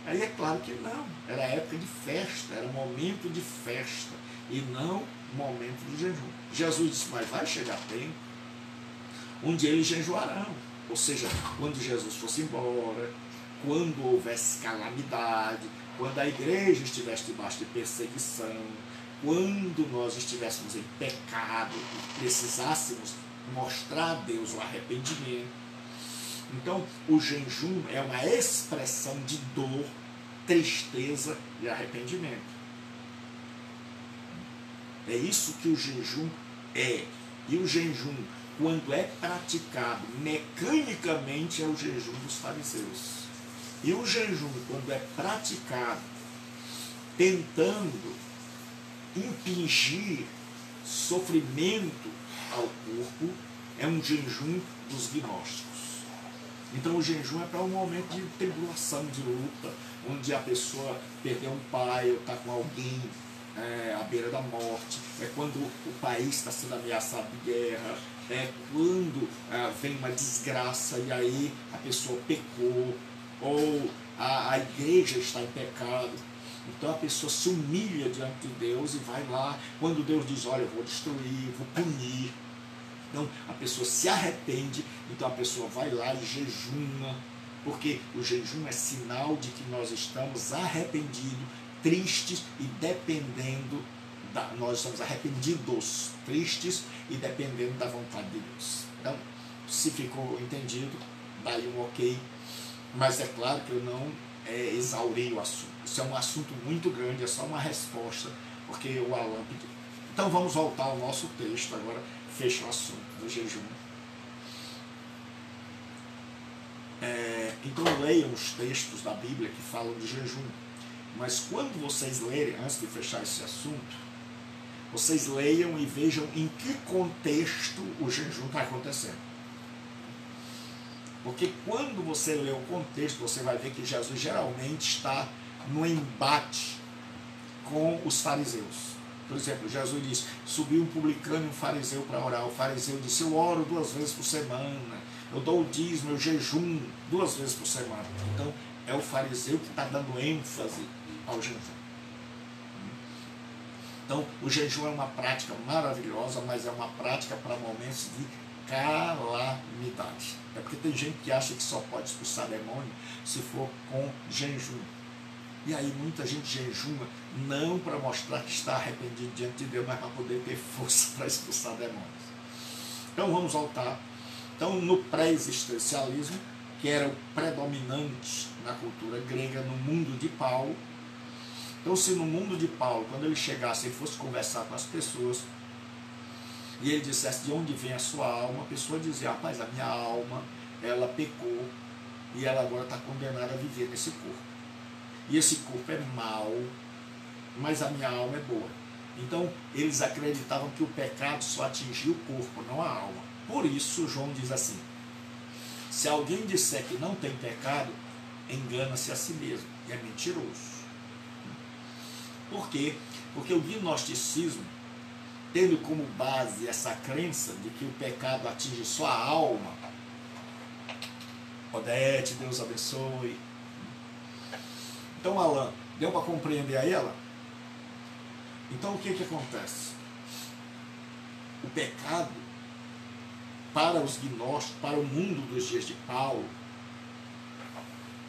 Aí é claro que não, era época de festa, era momento de festa, e não momento de jejum. Jesus disse, mas vai chegar tempo onde eles jejuarão, ou seja, quando Jesus fosse embora, quando houvesse calamidade, quando a igreja estivesse debaixo de perseguição, quando nós estivéssemos em pecado e precisássemos mostrar a Deus o arrependimento. Então, o jejum é uma expressão de dor, tristeza e arrependimento. É isso que o jejum é. E o jejum, quando é praticado mecanicamente, é o jejum dos fariseus. E o jejum, quando é praticado tentando impingir sofrimento ao corpo, é um jejum dos gnósticos. Então o jejum é para um momento de tribulação, de luta, onde a pessoa perdeu um pai ou está com alguém à beira da morte, é quando o país está sendo ameaçado de guerra, é quando vem uma desgraça e aí a pessoa pecou, ou a igreja está em pecado. Então a pessoa se humilha diante de Deus e vai lá, quando Deus diz, olha, eu vou destruir, vou punir. Então a pessoa se arrepende, então a pessoa vai lá e jejuma, porque o jejum é sinal de que nós estamos arrependidos, tristes e dependendo, nós estamos arrependidos, tristes e dependendo da vontade de Deus. Então, se ficou entendido, daí um ok, mas é claro que eu não exauri o assunto. Isso é um assunto muito grande, é só uma resposta, porque o Alan pediu. Então vamos voltar ao nosso texto agora, fecha o assunto do jejum. Então leiam os textos da Bíblia que falam de jejum, mas quando vocês lerem, antes de fechar esse assunto, vocês leiam e vejam em que contexto o jejum está acontecendo. Porque quando você lê o contexto, você vai ver que Jesus geralmente está no embate com os fariseus. Por exemplo, Jesus diz, subiu um publicano e um fariseu para orar. O fariseu disse, eu oro 2 vezes por semana, eu dou o dízimo, eu jejum 2 vezes por semana. Então, é o fariseu que está dando ênfase ao jejum. Então, o jejum é uma prática maravilhosa, mas é uma prática para momentos de calamidade. É porque tem gente que acha que só pode expulsar demônio se for com jejum. E aí muita gente jejuma não para mostrar que está arrependido diante de Deus, mas para poder ter força para expulsar demônios. Então vamos voltar. Então no pré-existencialismo, que era o predominante na cultura grega, no mundo de Paulo. Então se no mundo de Paulo, quando ele chegasse e fosse conversar com as pessoas, e ele dissesse de onde vem a sua alma, a pessoa dizia, rapaz, a minha alma, ela pecou e ela agora está condenada a viver nesse corpo. E esse corpo é mau, mas a minha alma é boa. Então, eles acreditavam que o pecado só atingia o corpo, não a alma. Por isso, João diz assim, se alguém disser que não tem pecado, engana-se a si mesmo, e é mentiroso. Por quê? Porque o gnosticismo, tendo como base essa crença de que o pecado atinge só a alma, Odete, Deus abençoe. Então, Alan, deu para compreender a ela? Então, o que acontece? O pecado, para os gnósticos, para o mundo dos dias de Paulo,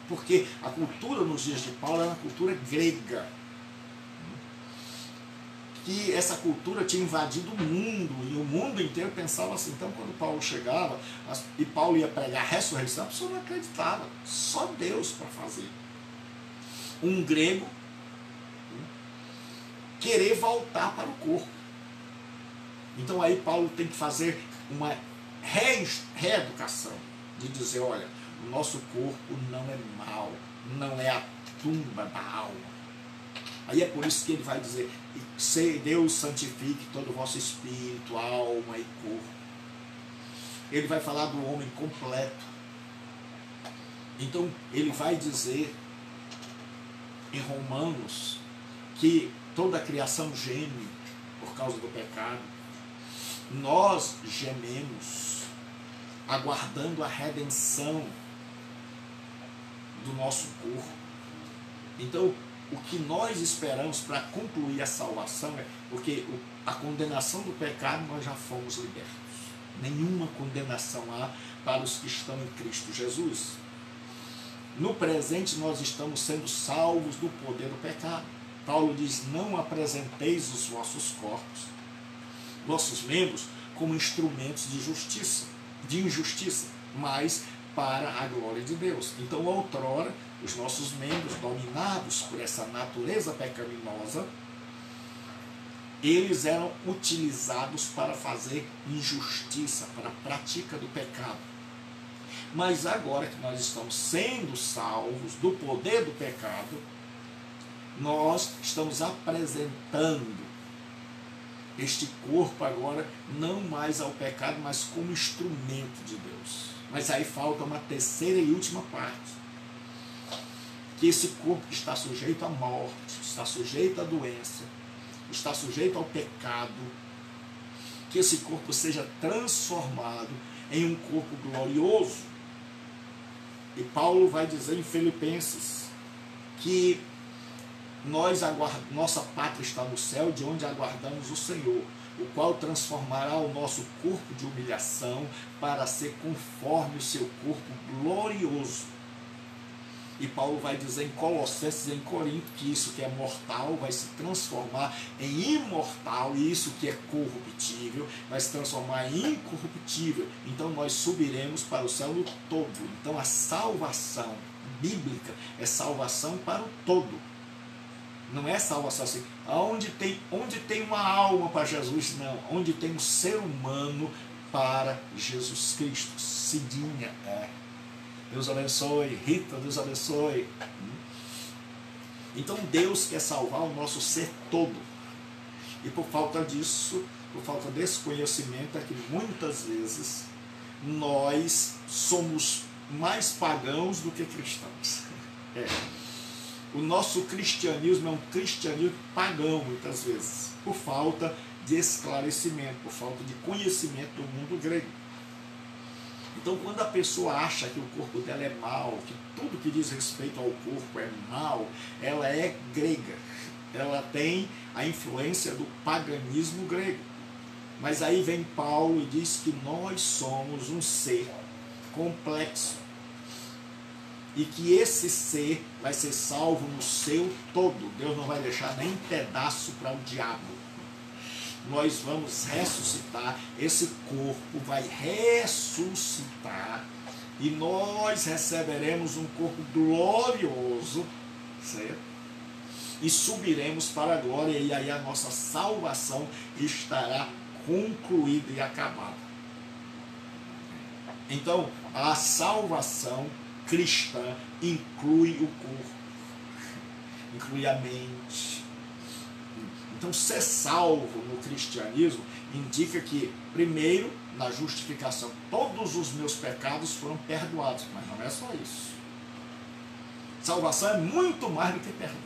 porque a cultura nos dias de Paulo era uma cultura grega, que essa cultura tinha invadido o mundo, e o mundo inteiro pensava assim. Então, quando Paulo chegava, e Paulo ia pregar a ressurreição, a pessoa não acreditava, só Deus para fazer. Um grego querer voltar para o corpo. Então aí Paulo tem que fazer uma reeducação, de dizer, olha, o nosso corpo não é mau, não é a tumba da alma. Aí é por isso que ele vai dizer, Deus santifique todo o vosso espírito, alma e corpo. Ele vai falar do homem completo. Então ele vai dizer em Romanos que toda a criação geme por causa do pecado. nós gememos, aguardando a redenção do nosso corpo. Então, o que nós esperamos para concluir a salvação é porque a condenação do pecado nós já fomos libertos. Nenhuma condenação há para os que estão em Cristo Jesus. No presente nós estamos sendo salvos do poder do pecado. Paulo diz: não apresenteis os vossos corpos, vossos membros, como instrumentos de injustiça, mas para a glória de Deus. Então, outrora, os nossos membros, dominados por essa natureza pecaminosa, eles eram utilizados para fazer injustiça, para a prática do pecado. Mas agora que nós estamos sendo salvos do poder do pecado, nós estamos apresentando este corpo agora não mais ao pecado, mas como instrumento de Deus. Mas aí falta uma terceira e última parte, que esse corpo que está sujeito à morte, está sujeito à doença, está sujeito ao pecado, que esse corpo seja transformado em um corpo glorioso. E Paulo vai dizer em Filipenses que nossa pátria está no céu, de onde aguardamos o Senhor, o qual transformará o nosso corpo de humilhação para ser conforme o seu corpo glorioso. E Paulo vai dizer em Colossenses e em Corinto que isso que é mortal vai se transformar em imortal, e isso que é corruptível vai se transformar em incorruptível. Então nós subiremos para o céu no todo. Então a salvação bíblica é salvação para o todo. Não é salvação assim, onde tem uma alma para Jesus, não. Onde tem um ser humano para Jesus Cristo. Cidinha, Deus abençoe. Rita, Deus abençoe. Então Deus quer salvar o nosso ser todo. E por falta disso, por falta desse conhecimento, é que muitas vezes nós somos mais pagãos do que cristãos. O nosso cristianismo é um cristianismo pagão, muitas vezes, por falta de esclarecimento, por falta de conhecimento do mundo grego. Então, quando a pessoa acha que o corpo dela é mau, que tudo que diz respeito ao corpo é mau, ela é grega. Ela tem a influência do paganismo grego. Mas aí vem Paulo e diz que nós somos um ser complexo. E que esse ser vai ser salvo no seu todo. Deus não vai deixar nem pedaço para o diabo. Nós vamos ressuscitar, esse corpo vai ressuscitar e nós receberemos um corpo glorioso, certo? E subiremos para a glória, e aí a nossa salvação estará concluída e acabada. Então, a salvação cristã inclui o corpo, inclui a mente. Então, ser salvo no cristianismo indica que, primeiro, na justificação, todos os meus pecados foram perdoados, mas não é só isso. Salvação é muito mais do que perdão.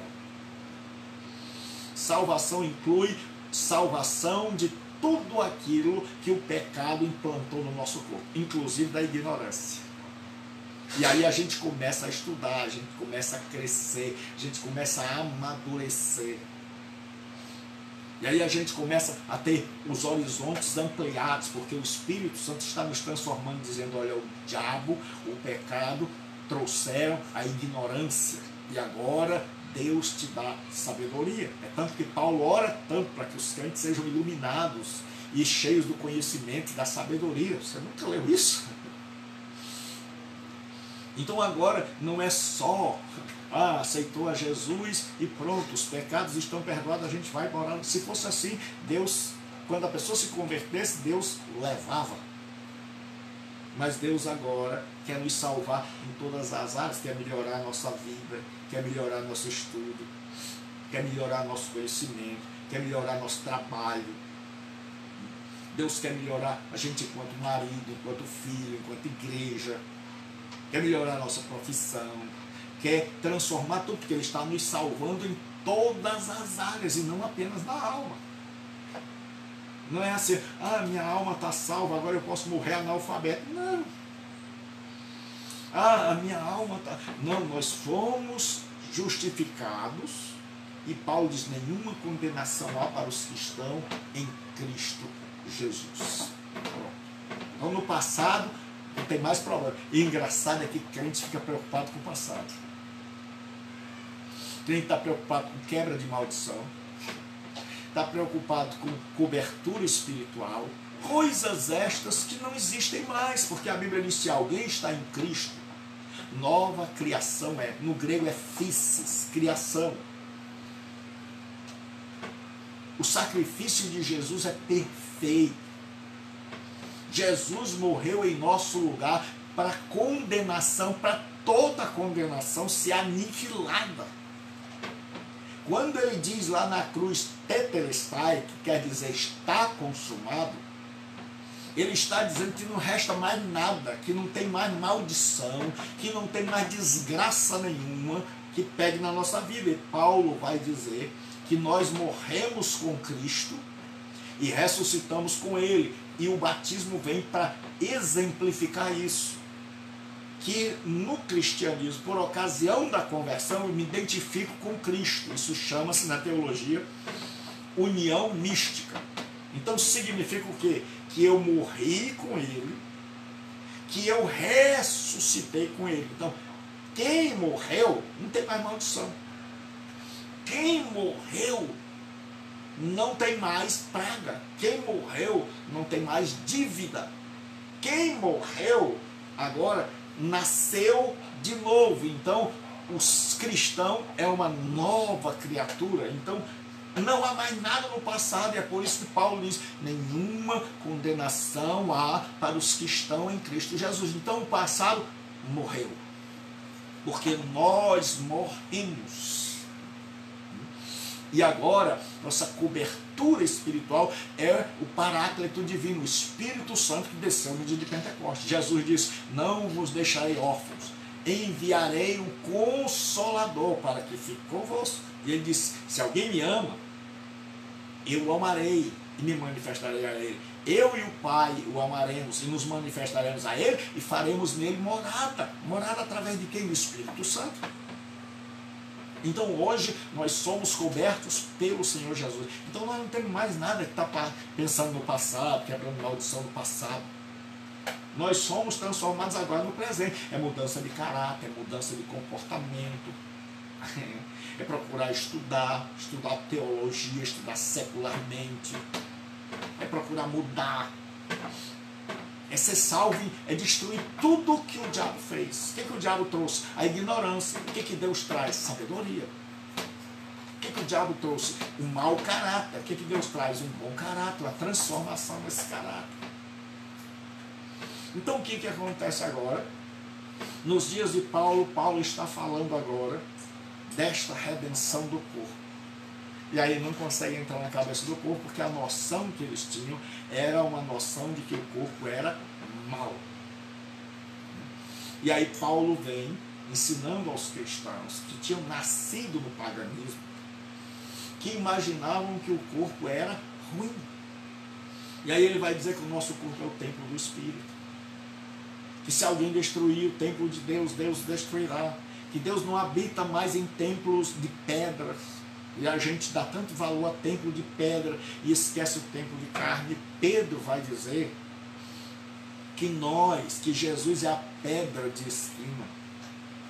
Salvação inclui salvação de tudo aquilo que o pecado implantou no nosso corpo, inclusive da ignorância. E aí a gente começa a estudar, a gente começa a crescer, a gente começa a amadurecer. E aí a gente começa a ter os horizontes ampliados, porque o Espírito Santo está nos transformando, dizendo: olha, o diabo, o pecado trouxeram a ignorância, e agora Deus te dá sabedoria. É tanto que Paulo ora tanto para que os crentes sejam iluminados e cheios do conhecimento e da sabedoria. Você nunca leu isso? Então agora não é só aceitou a Jesus e pronto, os pecados estão perdoados, a gente vai morar. Se fosse assim, Deus, quando a pessoa se convertesse, Deus levava. Mas Deus agora quer nos salvar em todas as áreas, quer melhorar a nossa vida, quer melhorar nosso estudo, quer melhorar nosso conhecimento, quer melhorar nosso trabalho. Deus quer melhorar a gente enquanto marido, enquanto filho, enquanto igreja, quer melhorar a nossa profissão, quer transformar tudo, porque Ele está nos salvando em todas as áreas e não apenas na alma. Não é assim, minha alma está salva, agora eu posso morrer analfabeto. Não. A minha alma está... Não, nós fomos justificados, e Paulo diz, nenhuma condenação há para os que estão em Cristo Jesus. Então no passado não tem mais problema. E engraçado é que crente fica preocupado com o passado. Crente está preocupado com quebra de maldição, está preocupado com cobertura espiritual, coisas estas que não existem mais, porque a Bíblia diz, se alguém está em Cristo, nova criação é. No grego é physis, criação. O sacrifício de Jesus é perfeito. Jesus morreu em nosso lugar para condenação, para toda a condenação ser aniquilada. Quando ele diz lá na cruz tetelestai, que quer dizer está consumado, ele está dizendo que não resta mais nada, que não tem mais maldição, que não tem mais desgraça nenhuma que pegue na nossa vida. E Paulo vai dizer que nós morremos com Cristo e ressuscitamos com Ele. E o batismo vem para exemplificar isso. Que no cristianismo, por ocasião da conversão, eu me identifico com Cristo. Isso chama-se na teologia união mística. Então significa o quê? Que eu morri com Ele, que eu ressuscitei com Ele. Então, quem morreu não tem mais maldição. Quem morreu não tem mais praga. Quem morreu não tem mais dívida. Quem morreu agora nasceu de novo. Então, os cristãos é uma nova criatura. Então, não há mais nada no passado, e é por isso que Paulo diz, nenhuma condenação há para os que estão em Cristo Jesus. Então, o passado morreu, porque nós morremos. E agora, nossa cobertura espiritual é o Paráclito Divino, o Espírito Santo que desceu no dia de Pentecostes. Jesus disse, não vos deixarei órfãos, enviarei o Consolador para que fique convosco. E ele disse, se alguém me ama, eu o amarei e me manifestarei a ele. Eu e o Pai o amaremos e nos manifestaremos a ele e faremos nele morada. Morada através de quem? Do Espírito Santo. Então hoje nós somos cobertos pelo Senhor Jesus. Então nós não temos mais nada que está pensando no passado, quebrando maldição do passado. Nós somos transformados agora no presente. É mudança de caráter, é mudança de comportamento. É procurar estudar teologia, estudar secularmente. É procurar mudar. É ser salvo, é destruir tudo que o diabo fez. O que o diabo trouxe? A ignorância. O que Deus traz? Sabedoria. O que o diabo trouxe? Um mau caráter. O que Deus traz? Um bom caráter, a transformação desse caráter. Então o que acontece agora? Nos dias de Paulo, Paulo está falando agora desta redenção do corpo. E aí não consegue entrar na cabeça do corpo, porque a noção que eles tinham era uma noção de que o corpo era mau. E aí Paulo vem ensinando aos cristãos que tinham nascido no paganismo, que imaginavam que o corpo era ruim. E aí ele vai dizer que o nosso corpo é o templo do Espírito. Que se alguém destruir o templo de Deus, Deus destruirá. Que Deus não habita mais em templos de pedras. E a gente dá tanto valor a templo de pedra e esquece o templo de carne. Pedro vai dizer que Jesus é a pedra de esquina,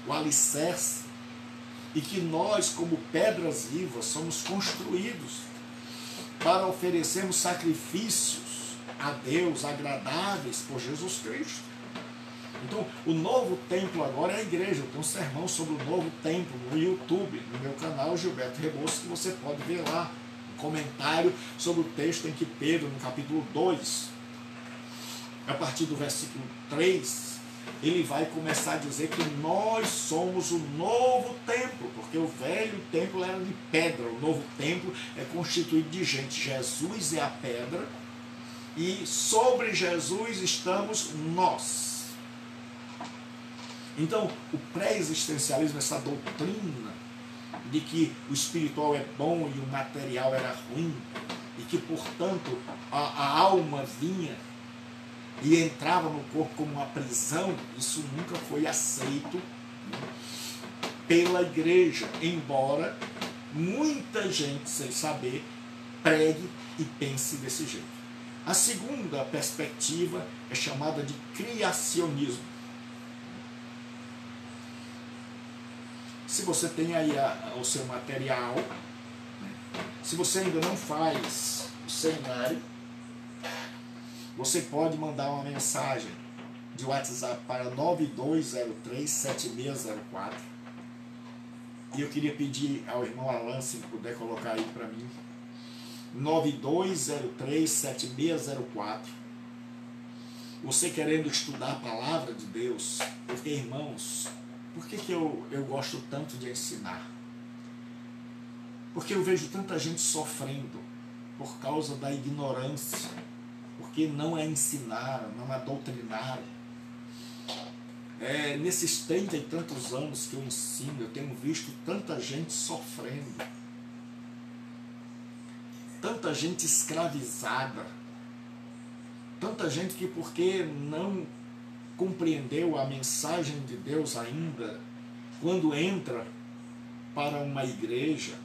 o alicerce, e que nós, como pedras vivas, somos construídos para oferecermos sacrifícios a Deus agradáveis por Jesus Cristo. Então, o novo templo agora é a igreja. Eu tenho um sermão sobre o novo templo no YouTube, no meu canal Gilberto Rebouças, que você pode ver lá, um comentário sobre o texto em que Pedro, no capítulo 2, a partir do versículo 3, ele vai começar a dizer que nós somos o novo templo, porque o velho templo era de pedra, o novo templo é constituído de gente. Jesus é a pedra e sobre Jesus estamos nós. Então, o pré-existencialismo, essa doutrina de que o espiritual é bom e o material era ruim, e que portanto, a alma vinha e entrava no corpo como uma prisão, isso nunca foi aceito pela igreja, embora muita gente, sem saber, pregue e pense desse jeito. A segunda perspectiva é chamada de criacionismo. Se você tem aí o seu material, se você ainda não faz o seminário, você pode mandar uma mensagem de WhatsApp para 9203-7604. E eu queria pedir ao irmão Alan, se puder colocar aí para mim, 9203-7604. Você querendo estudar a palavra de Deus, porque, irmãos, por que eu gosto tanto de ensinar? Porque eu vejo tanta gente sofrendo por causa da ignorância, porque não é ensinar, não é doutrinar. Nesses 30 e tantos anos que eu ensino, eu tenho visto tanta gente sofrendo, tanta gente escravizada, tanta gente que, porque não compreendeu a mensagem de Deus ainda, quando entra para uma igreja,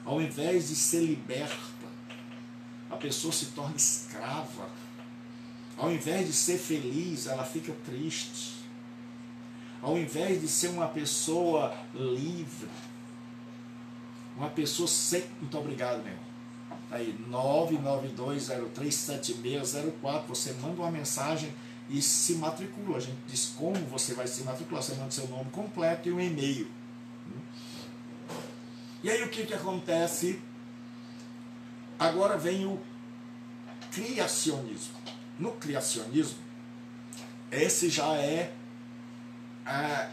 ao invés de ser liberta, a pessoa se torna escrava. Ao invés de ser feliz, ela fica triste. Ao invés de ser uma pessoa livre, uma pessoa sem... Muito obrigado, meu irmão. Aí, 992037604, você manda uma mensagem e se matricula. A gente diz como você vai se matricular. Você manda seu nome completo e um e-mail. E aí o que acontece? Agora vem o criacionismo. No criacionismo, esse já é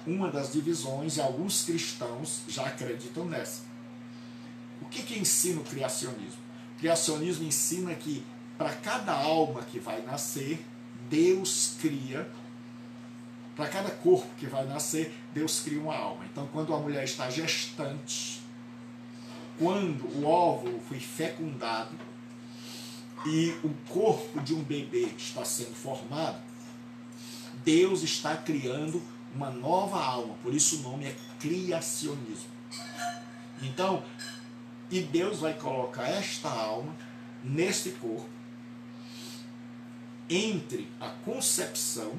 uma das divisões, e alguns cristãos já acreditam nessa. O que ensina o criacionismo? O criacionismo ensina que para cada alma que vai nascer, Deus cria, para cada corpo que vai nascer, Deus cria uma alma. Então, quando a mulher está gestante, quando o óvulo foi fecundado e o corpo de um bebê está sendo formado, Deus está criando uma nova alma, por isso o nome é criacionismo. Então, e Deus vai colocar esta alma neste corpo, entre a concepção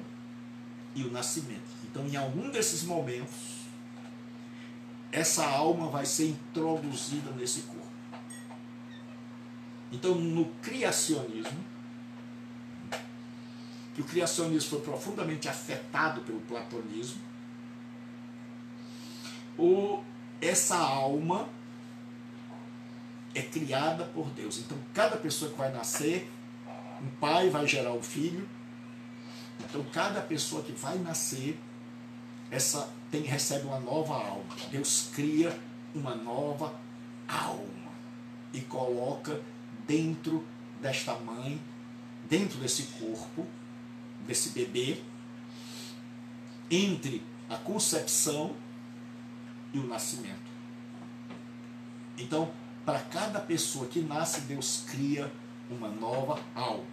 e o nascimento. Então, em algum desses momentos, essa alma vai ser introduzida nesse corpo. Então, no criacionismo, que o criacionismo foi profundamente afetado pelo platonismo, essa alma é criada por Deus. Então, cada pessoa que vai nascer, um pai vai gerar um filho. Então, cada pessoa que vai nascer, recebe uma nova alma. Deus cria uma nova alma e coloca dentro desta mãe, dentro desse corpo, desse bebê, entre a concepção e o nascimento. Então, para cada pessoa que nasce, Deus cria uma nova alma.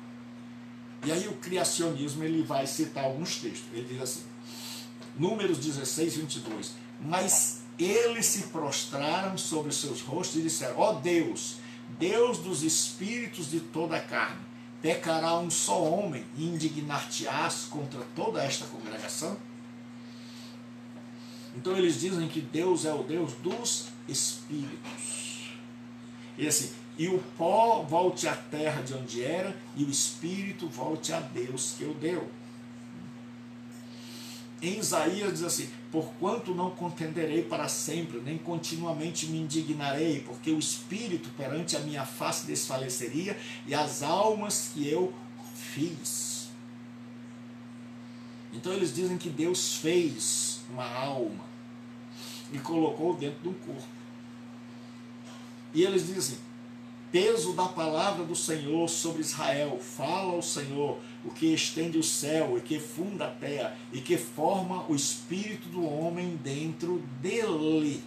E aí o criacionismo ele vai citar alguns textos. Ele diz assim, Números 16, 22. Mas eles se prostraram sobre os seus rostos e disseram, ó Deus, Deus dos espíritos de toda a carne, pecará um só homem e indignar-te-ás contra toda esta congregação? Então eles dizem que Deus é o Deus dos espíritos. E assim, e o pó volte à terra de onde era, e o espírito volte a Deus que o deu. Em Isaías diz assim, porquanto não contenderei para sempre, nem continuamente me indignarei, porque o espírito perante a minha face desfaleceria, e as almas que eu fiz. Então eles dizem que Deus fez uma alma e colocou dentro de um corpo. E eles dizem, peso da palavra do Senhor sobre Israel, fala o Senhor, o que estende o céu e que funda a terra e que forma o espírito do homem dentro dele.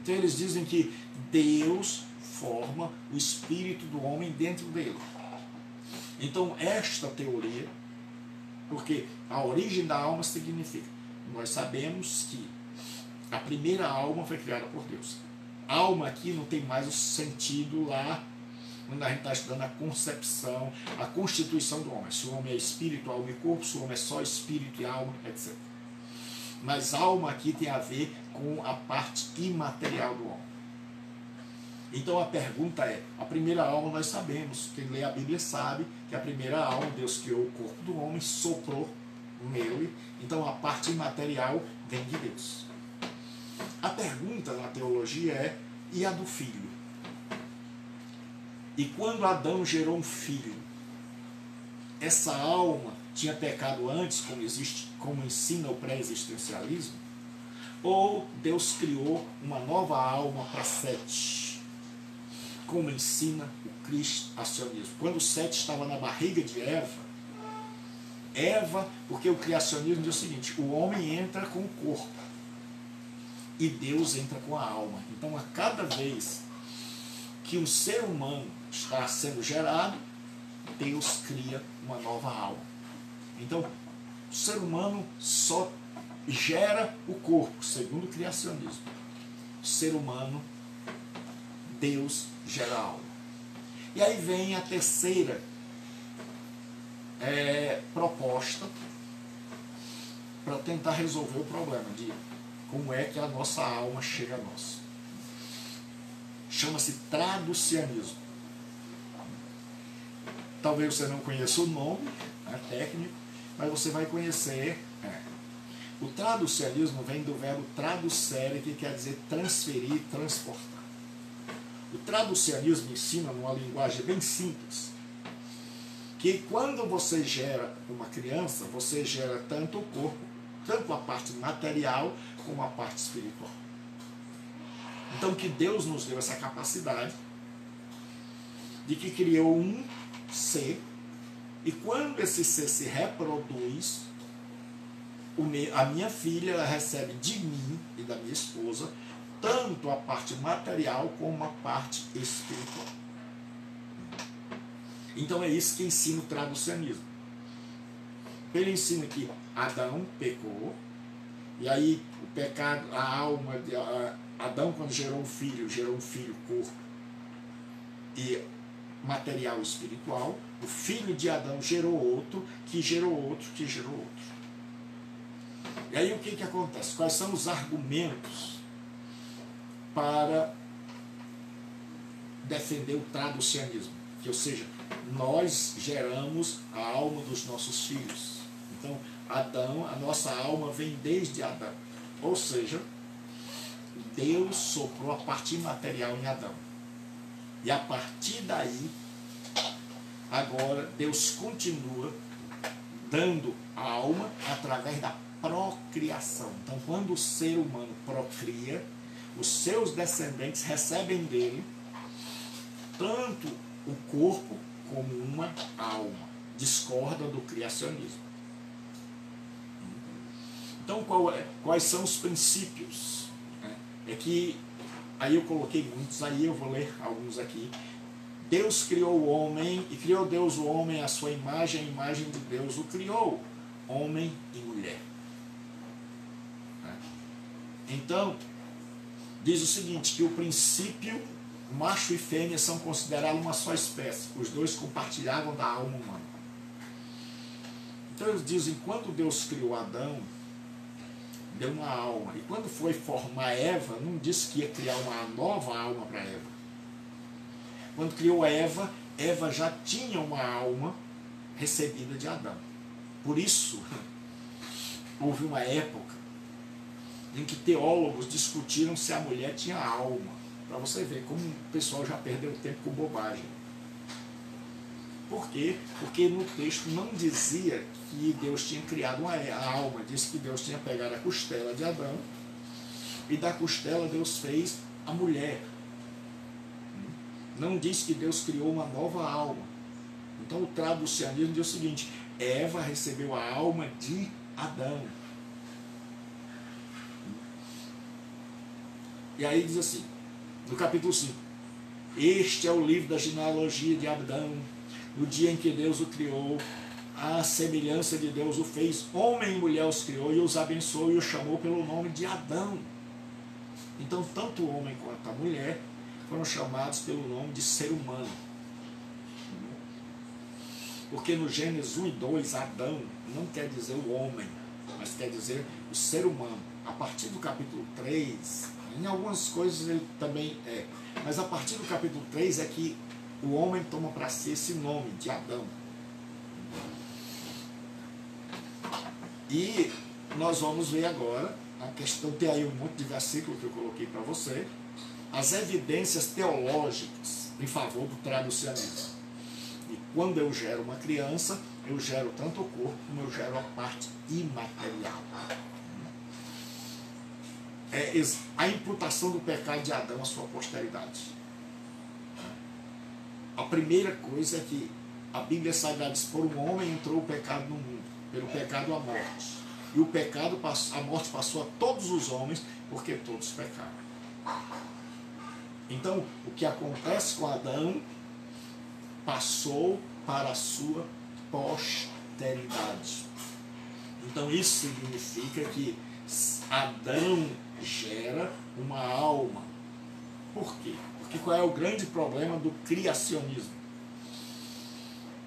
Então eles dizem que Deus forma o espírito do homem dentro dele. Então, esta teoria, porque a origem da alma significa, nós sabemos que a primeira alma foi criada por Deus. Alma aqui não tem mais o sentido lá, quando a gente está estudando a concepção, a constituição do homem. Se o homem é espírito, alma e corpo, se o homem é só espírito e alma, etc. Mas alma aqui tem a ver com a parte imaterial do homem. Então a pergunta é, a primeira alma nós sabemos, quem lê a Bíblia sabe que a primeira alma, Deus criou o corpo do homem, soprou nele, então a parte imaterial vem de Deus. A pergunta na teologia é, e a do filho? E quando Adão gerou um filho, essa alma tinha pecado antes, como ensina o pré-existencialismo? Ou Deus criou uma nova alma para Sete, como ensina o criacionismo? Quando Sete estava na barriga de Eva, porque o criacionismo diz o seguinte, o homem entra com o corpo e Deus entra com a alma. Então, a cada vez que um ser humano está sendo gerado, Deus cria uma nova alma. Então, o ser humano só gera o corpo, segundo o criacionismo. O ser humano, Deus gera a alma. E aí vem a terceira proposta para tentar resolver o problema de como é que a nossa alma chega a nós. Chama-se traducianismo. Talvez você não conheça o nome, técnico, mas você vai conhecer. O traducianismo vem do verbo traducere, que quer dizer transferir, transportar. O traducianismo ensina, numa linguagem bem simples, que quando você gera uma criança, você gera tanto o corpo, tanto a parte material, como a parte espiritual. Então, que Deus nos deu essa capacidade de que criou um ser, e quando esse ser se reproduz, a minha filha ela recebe de mim e da minha esposa tanto a parte material como a parte espiritual. Então é isso que ensina o traducianismo. Ele ensina que Adão pecou, e aí o pecado, a alma de Adão, quando gerou um filho corpo e material espiritual. O filho de Adão gerou outro, que gerou outro, que gerou outro. E aí o que acontece? Quais são os argumentos para defender o traducianismo? Que, ou seja, nós geramos a alma dos nossos filhos. Então, Adão, a nossa alma vem desde Adão. Ou seja, Deus soprou a parte imaterial em Adão. E a partir daí, agora, Deus continua dando a alma através da procriação. Então, quando o ser humano procria, os seus descendentes recebem dele tanto o corpo como uma alma. Discorda do criacionismo. Então, quais são os princípios? É que, aí eu coloquei muitos, aí eu vou ler alguns aqui. Deus criou o homem, e criou Deus o homem à sua imagem, a imagem de Deus o criou, homem e mulher. Então, diz o seguinte, que o princípio, macho e fêmea são considerados uma só espécie, os dois compartilhavam da alma humana. Então eles dizem, quando Deus criou Adão, deu uma alma, e quando foi formar Eva, não disse que ia criar uma nova alma para Eva. Quando criou Eva, Eva já tinha uma alma recebida de Adão. Por isso, houve uma época em que teólogos discutiram se a mulher tinha alma. Para você ver como o pessoal já perdeu tempo com bobagem. Por quê? Porque no texto não dizia que Deus tinha criado uma alma, disse que Deus tinha pegado a costela de Adão, e da costela Deus fez a mulher. Não diz que Deus criou uma nova alma. Então o traducianismo diz o seguinte, Eva recebeu a alma de Adão. E aí diz assim, no capítulo 5, Este é o livro da genealogia de Adão. No dia em que Deus o criou, a semelhança de Deus o fez, homem e mulher os criou e os abençoou e os chamou pelo nome de Adão. Então, tanto o homem quanto a mulher foram chamados pelo nome de ser humano. Porque no Gênesis 1 e 2, Adão não quer dizer o homem, mas quer dizer o ser humano. A partir do capítulo 3, em algumas coisas ele também é, mas a partir do capítulo 3 é que o homem toma para si esse nome de Adão. E nós vamos ver agora a questão, tem aí um monte de versículo que eu coloquei para você, as evidências teológicas em favor do traducionismo. E quando eu gero uma criança, eu gero tanto o corpo como eu gero a parte imaterial. É a imputação do pecado de Adão à sua posteridade. A primeira coisa é que a Bíblia Sagrada diz: por um homem entrou o pecado no mundo, pelo pecado a morte. E o pecado, a morte passou a todos os homens, porque todos pecaram. Então, o que acontece com Adão passou para a sua posteridade. Então, isso significa que Adão gera uma alma. Por quê? Porque qual é o grande problema do criacionismo?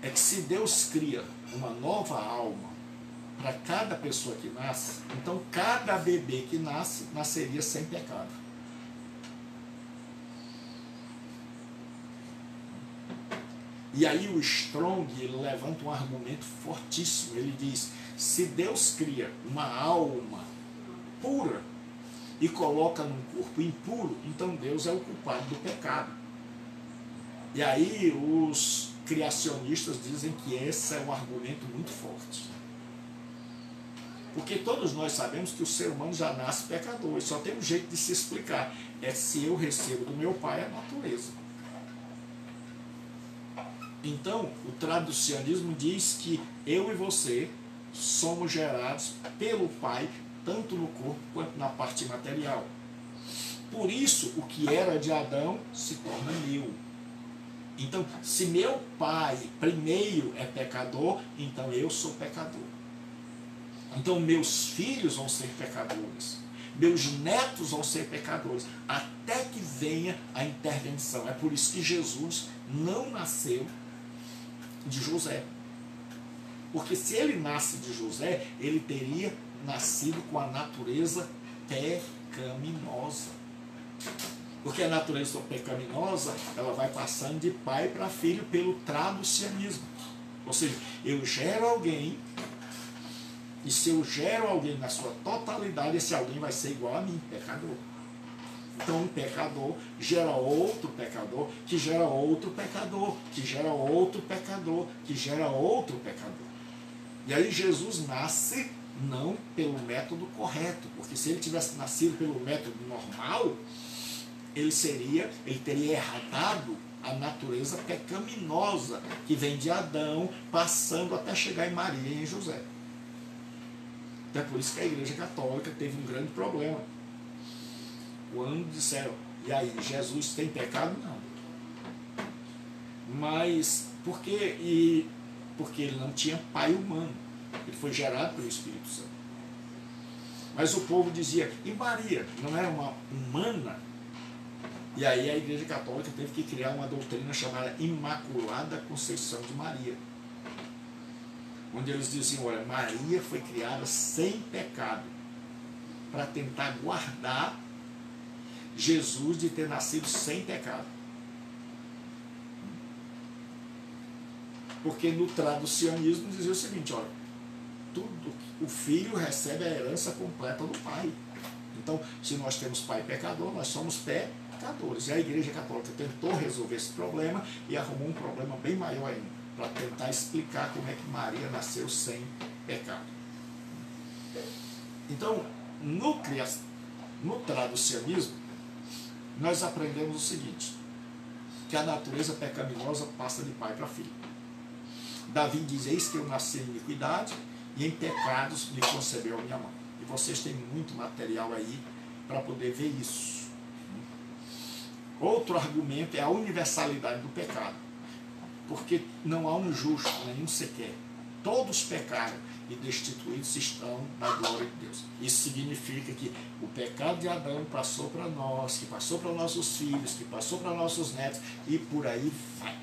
É que se Deus cria uma nova alma para cada pessoa que nasce, então cada bebê que nasce, nasceria sem pecado. E aí o Strong, ele levanta um argumento fortíssimo. Ele diz: se Deus cria uma alma pura e coloca num corpo impuro, então Deus é o culpado do pecado. E aí os criacionistas dizem que esse é um argumento muito forte. Porque todos nós sabemos que o ser humano já nasce pecador, e só tem um jeito de se explicar: é se eu recebo do meu pai a natureza. Então, o traducionismo diz que eu e você somos gerados pelo Pai, tanto no corpo quanto na parte material. Por isso, o que era de Adão se torna meu. Então, se meu pai primeiro é pecador, então eu sou pecador. Então, meus filhos vão ser pecadores. Meus netos vão ser pecadores, até que venha a intervenção. É por isso que Jesus não nasceu de José. Porque se ele nasce de José, ele teria nascido com a natureza pecaminosa. Porque a natureza pecaminosa, ela vai passando de pai para filho pelo traducionismo. Ou seja, eu gero alguém, e se eu gero alguém na sua totalidade, esse alguém vai ser igual a mim, pecador. Então um pecador gera outro pecador, que gera outro pecador, que gera outro pecador, que gera outro pecador. E aí Jesus nasce não pelo método correto, porque se ele tivesse nascido pelo método normal, ele teria herdado a natureza pecaminosa que vem de Adão, passando até chegar em Maria e em José. Então é por isso que a Igreja Católica teve um grande problema. Quando disseram: e aí, Jesus tem pecado? Não. Mas por quê? Porque ele não tinha pai humano. Ele foi gerado pelo Espírito Santo. Mas o povo dizia: e Maria não era uma humana? E aí a Igreja Católica teve que criar uma doutrina chamada Imaculada Conceição de Maria, onde eles diziam: olha, Maria foi criada sem pecado, para tentar guardar Jesus de ter nascido sem pecado. Porque no traducionismo dizia o seguinte: olha, o filho recebe a herança completa do pai. Então, se nós temos pai pecador, nós somos pecadores. E a Igreja Católica tentou resolver esse problema e arrumou um problema bem maior ainda, para tentar explicar como é que Maria nasceu sem pecado. Então, no traducionismo, nós aprendemos o seguinte: que a natureza pecaminosa passa de pai para filho. Davi diz: eis que eu nasci em iniquidade, e em pecados me concebeu a minha mãe. E vocês têm muito material aí para poder ver isso. Outro argumento é a universalidade do pecado. Porque não há um justo, nenhum sequer. Todos pecaram e destituídos estão da glória de Deus. Isso significa que o pecado de Adão passou para nós, que passou para nossos filhos, que passou para nossos netos, e por aí vai.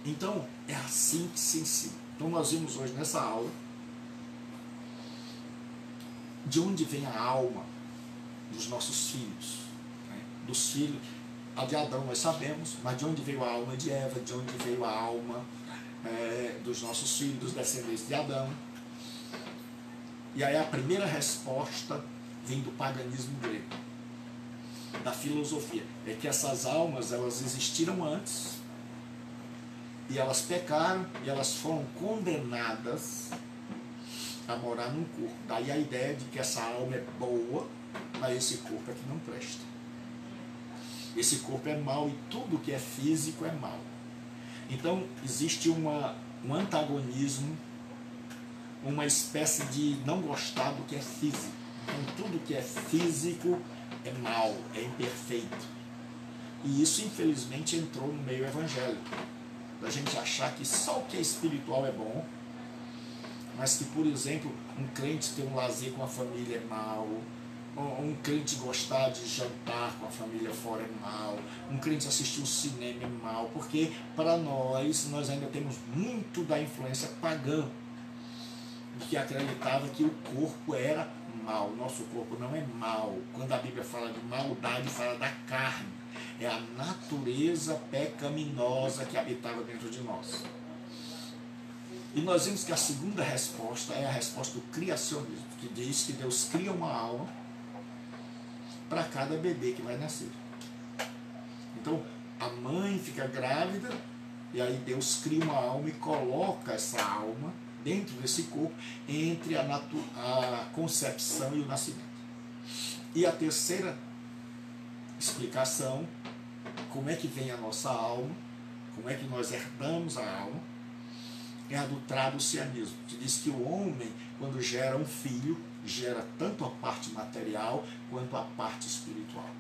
Então, é assim que se ensina. Então, nós vimos hoje nessa aula de onde vem a alma dos nossos filhos, né? Dos filhos, a de Adão nós sabemos, mas de onde veio a alma de Eva, de onde veio a alma dos nossos filhos, dos descendentes de Adão. E aí a primeira resposta vem do paganismo grego, da filosofia, é que essas almas, elas existiram antes, e elas pecaram, e elas foram condenadas a morar num corpo. Daí a ideia de que essa alma é boa, mas esse corpo é que não presta. Esse corpo é mau e tudo que é físico é mau. Então existe um antagonismo, uma espécie de não gostar do que é físico. Então tudo que é físico é mau, é imperfeito. E isso infelizmente entrou no meio evangélico. Da gente achar que só o que é espiritual é bom, mas que, por exemplo, um crente ter um lazer com a família é mal, um crente gostar de jantar com a família fora é mal, um crente assistir um cinema é mal, porque para nós ainda temos muito da influência pagã, que acreditava que o corpo era mal. Nosso corpo não é mal. Quando a Bíblia fala de maldade, fala da carne. É a natureza pecaminosa que habitava dentro de nós. E nós vimos que a segunda resposta é a resposta do criacionismo, que diz que Deus cria uma alma para cada bebê que vai nascer. Então, a mãe fica grávida, e aí Deus cria uma alma e coloca essa alma dentro desse corpo, entre a concepção e o nascimento. E a terceira explicação, como é que vem a nossa alma, como é que nós herdamos a alma, é a do traducianismo, que diz que o homem, quando gera um filho, gera tanto a parte material quanto a parte espiritual.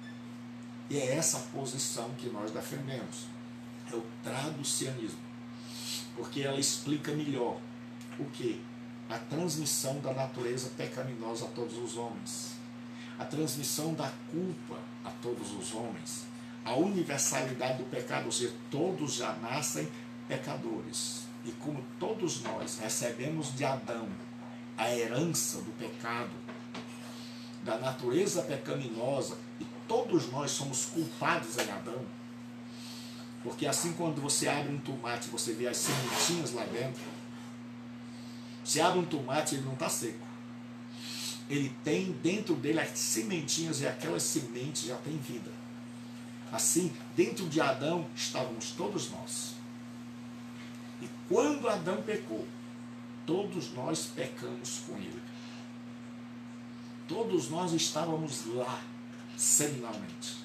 E é essa posição que nós defendemos, é o traducianismo, porque ela explica melhor o que? A transmissão da natureza pecaminosa a todos os homens, a transmissão da culpa a todos os homens, a universalidade do pecado, ou seja, todos já nascem pecadores. E como todos nós recebemos de Adão a herança do pecado, da natureza pecaminosa, e todos nós somos culpados em Adão, porque assim quando você abre um tomate, você vê as sementinhas lá dentro. Você abre um tomate, ele não está seco. Ele tem dentro dele as sementinhas, e aquelas sementes já têm vida. Assim, dentro de Adão estávamos todos nós. E quando Adão pecou, todos nós pecamos com ele. Todos nós estávamos lá, seminalmente.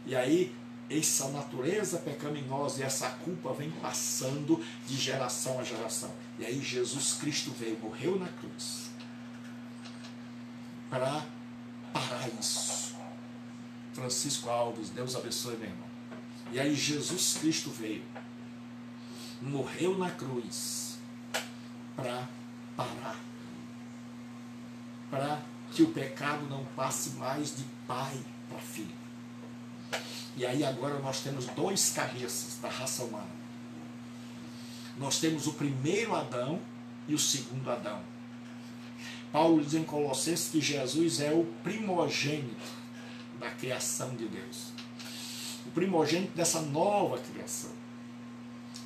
E aí, essa natureza pecaminosa e essa culpa vem passando de geração a geração. E aí Jesus Cristo veio, morreu na cruz para parar isso. Francisco Alves, Deus abençoe, meu irmão. E aí Jesus Cristo veio, morreu na cruz para parar, para que o pecado não passe mais de pai para filho. E aí agora nós temos dois cabeças da raça humana. Nós temos o primeiro Adão e o segundo Adão. Paulo diz em Colossenses que Jesus é o primogênito da criação de Deus. O primogênito dessa nova criação.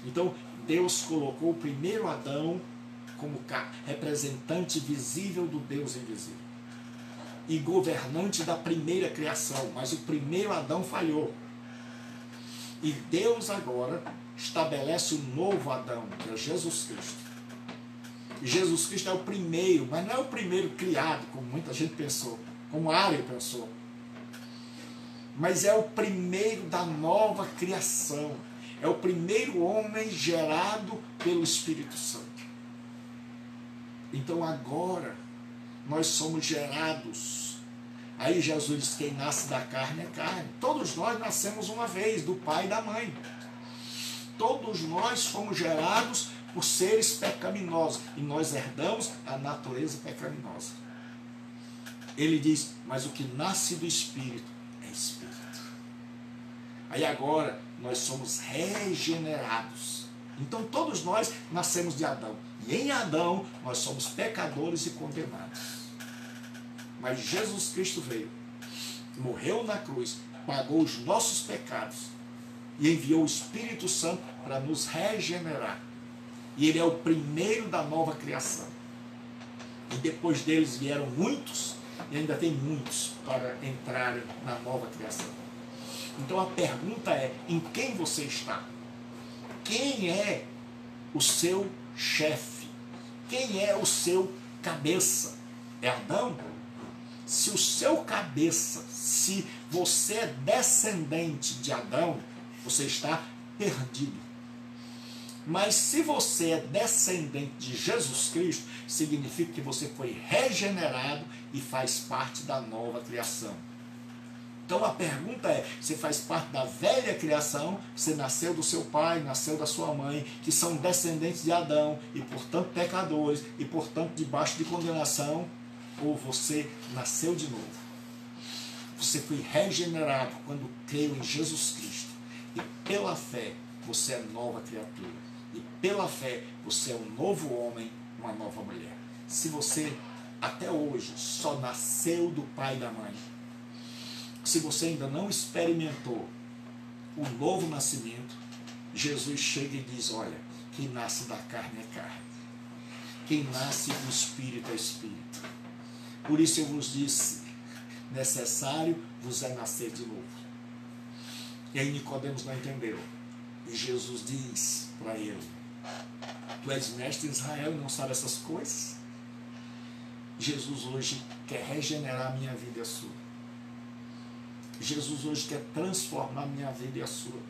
Então, Deus colocou o primeiro Adão como representante visível do Deus invisível. E governante da primeira criação. Mas o primeiro Adão falhou. E Deus agora estabelece um novo Adão, que é Jesus Cristo. E Jesus Cristo é o primeiro, mas não é o primeiro criado, como muita gente pensou, como Ariel pensou. Mas é o primeiro da nova criação. É o primeiro homem gerado pelo Espírito Santo. Então agora nós somos gerados. Aí Jesus diz: quem nasce da carne é carne. Todos nós nascemos uma vez, do pai e da mãe. Todos nós fomos gerados por seres pecaminosos e nós herdamos a natureza pecaminosa. Ele diz: mas o que nasce do Espírito é Espírito. Aí agora nós somos regenerados. Então todos nós nascemos de Adão. E em Adão nós somos pecadores e condenados. Mas Jesus Cristo veio, morreu na cruz, pagou os nossos pecados e enviou o Espírito Santo para nos regenerar. E ele é o primeiro da nova criação. E depois deles vieram muitos, e ainda tem muitos para entrarem na nova criação. Então a pergunta é: em quem você está? Quem é o seu chefe? Quem é o seu cabeça? É Adão? Se o seu cabeça, se você é descendente de Adão, você está perdido. Mas se você é descendente de Jesus Cristo, significa que você foi regenerado e faz parte da nova criação. Então a pergunta é: você faz parte da velha criação, você nasceu do seu pai, nasceu da sua mãe, que são descendentes de Adão e portanto pecadores e portanto debaixo de condenação, ou você nasceu de novo? Você foi regenerado quando creu em Jesus Cristo e pela fé você é nova criatura e pela fé você é um novo homem, uma nova mulher. Se você até hoje só nasceu do pai e da mãe, se você ainda não experimentou o novo nascimento, Jesus chega e diz: olha, quem nasce da carne é carne, quem nasce do Espírito é Espírito. Por isso eu vos disse: necessário vos é nascer de novo. E aí Nicodemos não entendeu. E Jesus diz para ele: tu és mestre em Israel e não sabe essas coisas? Jesus hoje quer regenerar a minha vida e a sua. Jesus hoje quer transformar a minha vida e a sua.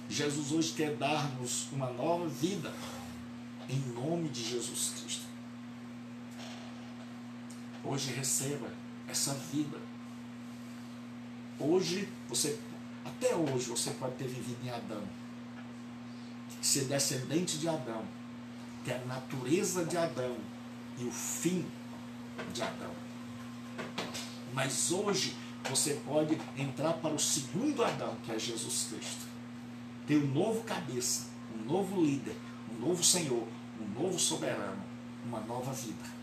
Jesus hoje quer dar-nos uma nova vida, em nome de Jesus Cristo. Hoje receba essa vida. Hoje, até hoje, você pode ter vivido em Adão, ser descendente de Adão, ter a natureza de Adão e o fim de Adão. Mas hoje você pode entrar para o segundo Adão, que é Jesus Cristo. Ter um novo cabeça, um novo líder, um novo Senhor, um novo soberano, uma nova vida.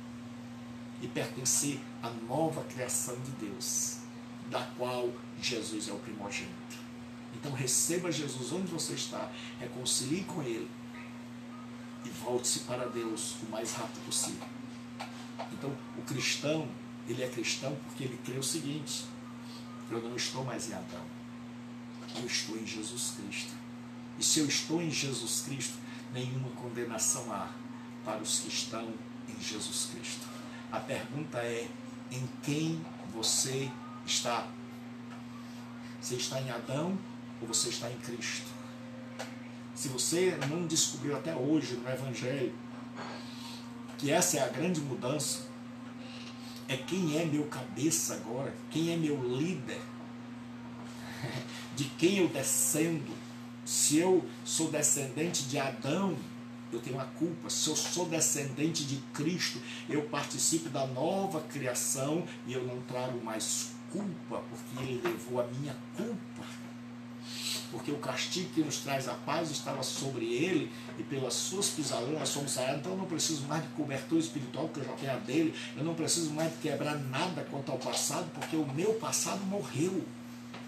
E pertencer à nova criação de Deus, da qual Jesus é o primogênito. Então receba Jesus onde você está, reconcilie com Ele e volte-se para Deus o mais rápido possível. Então o cristão, ele é cristão porque ele crê o seguinte: eu não estou mais em Adão, eu estou em Jesus Cristo. E se eu estou em Jesus Cristo, nenhuma condenação há para os que estão em Jesus Cristo. A pergunta é: em quem você está? Você está em Adão ou você está em Cristo? Se você não descobriu até hoje no Evangelho que essa é a grande mudança, é quem é meu cabeça agora, quem é meu líder, de quem eu descendo. Se eu sou descendente de Adão, eu tenho uma culpa. Se eu sou descendente de Cristo, eu participo da nova criação e eu não trago mais culpa, porque Ele levou a minha culpa. Porque o castigo que nos traz a paz estava sobre Ele e pelas suas pisaduras nós somos sarados. Então eu não preciso mais de cobertura espiritual, porque eu já tenho a dele. Eu não preciso mais de quebrar nada quanto ao passado, porque o meu passado morreu.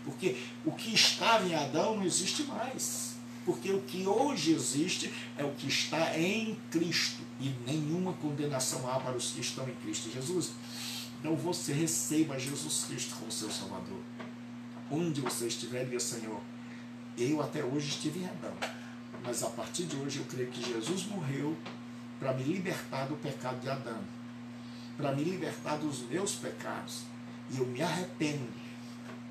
Porque o que estava em Adão não existe mais. Porque o que hoje existe é o que está em Cristo. E nenhuma condenação há para os que estão em Cristo Jesus. Então você receba Jesus Cristo como seu Salvador. Onde você estiver, diga: Senhor, eu até hoje estive em Adão, mas a partir de hoje eu creio que Jesus morreu para me libertar do pecado de Adão, para me libertar dos meus pecados. E eu me arrependo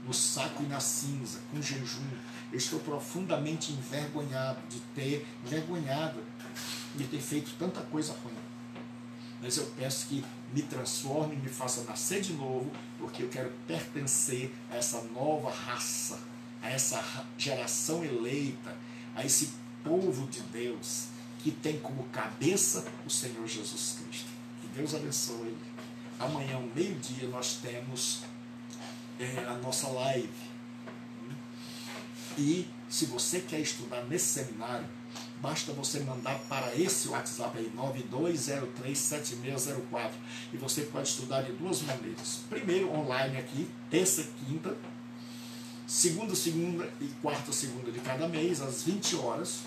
no saco e na cinza, com jejum. Eu estou profundamente envergonhado de ter feito tanta coisa ruim. mas eu peço que me transforme, me faça nascer de novo, porque eu quero pertencer a essa nova raça, a essa geração eleita, a esse povo de Deus, que tem como cabeça o Senhor Jesus Cristo. Que Deus abençoe. Amanhã, ao meio-dia, nós temos a nossa live. E se você quer estudar nesse seminário, basta você mandar para esse WhatsApp aí, 92037604. E você pode estudar de duas maneiras. Primeiro, online aqui, terça e quinta, segunda e quarta segunda de cada mês, às 20 horas.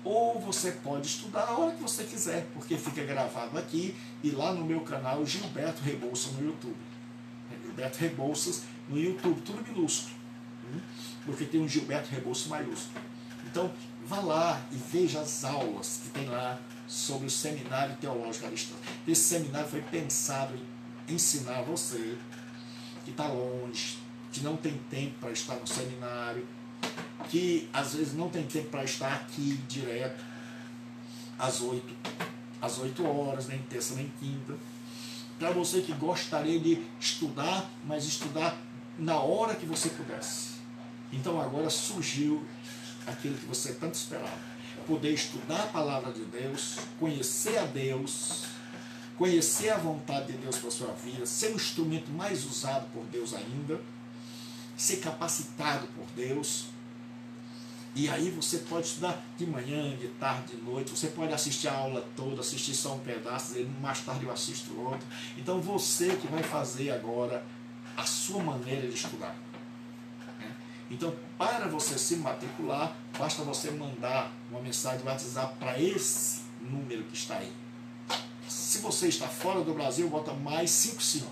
Ou você pode estudar a hora que você quiser, porque fica gravado aqui e lá no meu canal Gilberto Rebouças no YouTube. Gilberto Rebouças no YouTube, tudo minúsculo, porque tem um Gilberto Rebouças maiúsculo. Então, vá lá e veja as aulas que tem lá sobre o Seminário Teológico à Distância. Esse seminário foi pensado em ensinar você que está longe, que não tem tempo para estar no seminário, que às vezes não tem tempo para estar aqui direto às 8 horas, nem terça nem quinta. Para você que gostaria de estudar, mas estudar na hora que você pudesse. Então agora surgiu aquilo que você tanto esperava: poder estudar a palavra de Deus, conhecer a Deus, conhecer a vontade de Deus para a sua vida, ser o instrumento mais usado por Deus ainda, ser capacitado por Deus. E aí você pode estudar de manhã, de tarde, de noite, você pode assistir a aula toda, assistir só um pedaço, e mais tarde eu assisto outro. Então você que vai fazer agora a sua maneira de estudar. Então, para você se matricular, basta você mandar uma mensagem do WhatsApp para esse número que está aí. Se você está fora do Brasil, bota mais 55.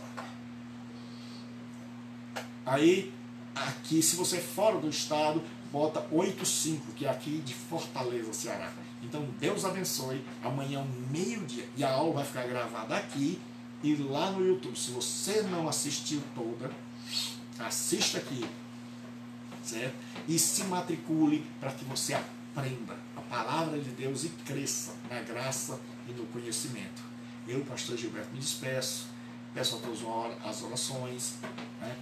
Aí, aqui, se você é fora do estado, bota 85, que é aqui de Fortaleza, Ceará. Então, Deus abençoe. Amanhã, meio-dia, e a aula vai ficar gravada aqui e lá no YouTube. Se você não assistiu toda, assista aqui, certo? E se matricule para que você aprenda a palavra de Deus e cresça na graça e no conhecimento. Eu, pastor Gilberto, me despeço, peço a todos as orações,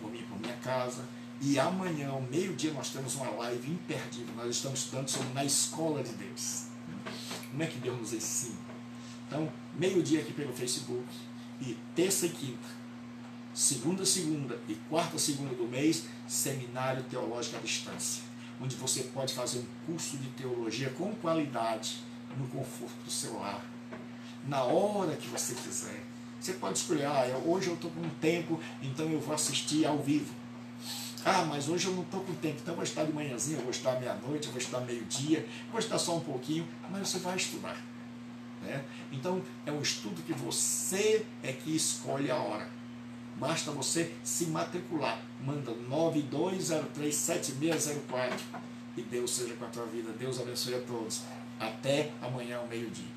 por mim, por minha casa. E amanhã, ao meio-dia, nós temos uma live imperdível. Nós estamos estudando sobre na escola de Deus. Como é que Deus nos ensina? Então, meio-dia aqui pelo Facebook, e terça e quinta, segunda e quarta segunda do mês, Seminário Teológico à Distância, onde você pode fazer um curso de teologia com qualidade, no conforto do seu lar, na hora que você quiser. Você pode escolher: hoje eu estou com tempo, então eu vou assistir ao vivo. Mas hoje eu não estou com tempo, então eu vou estar de manhãzinha, eu vou estar meia-noite, eu vou estar meio-dia, vou estar só um pouquinho, mas você vai estudar. Então, é um estudo que você é que escolhe a hora. Basta você se matricular. Manda 92037604 e Deus seja com a tua vida. Deus abençoe a todos. Até amanhã ao meio-dia.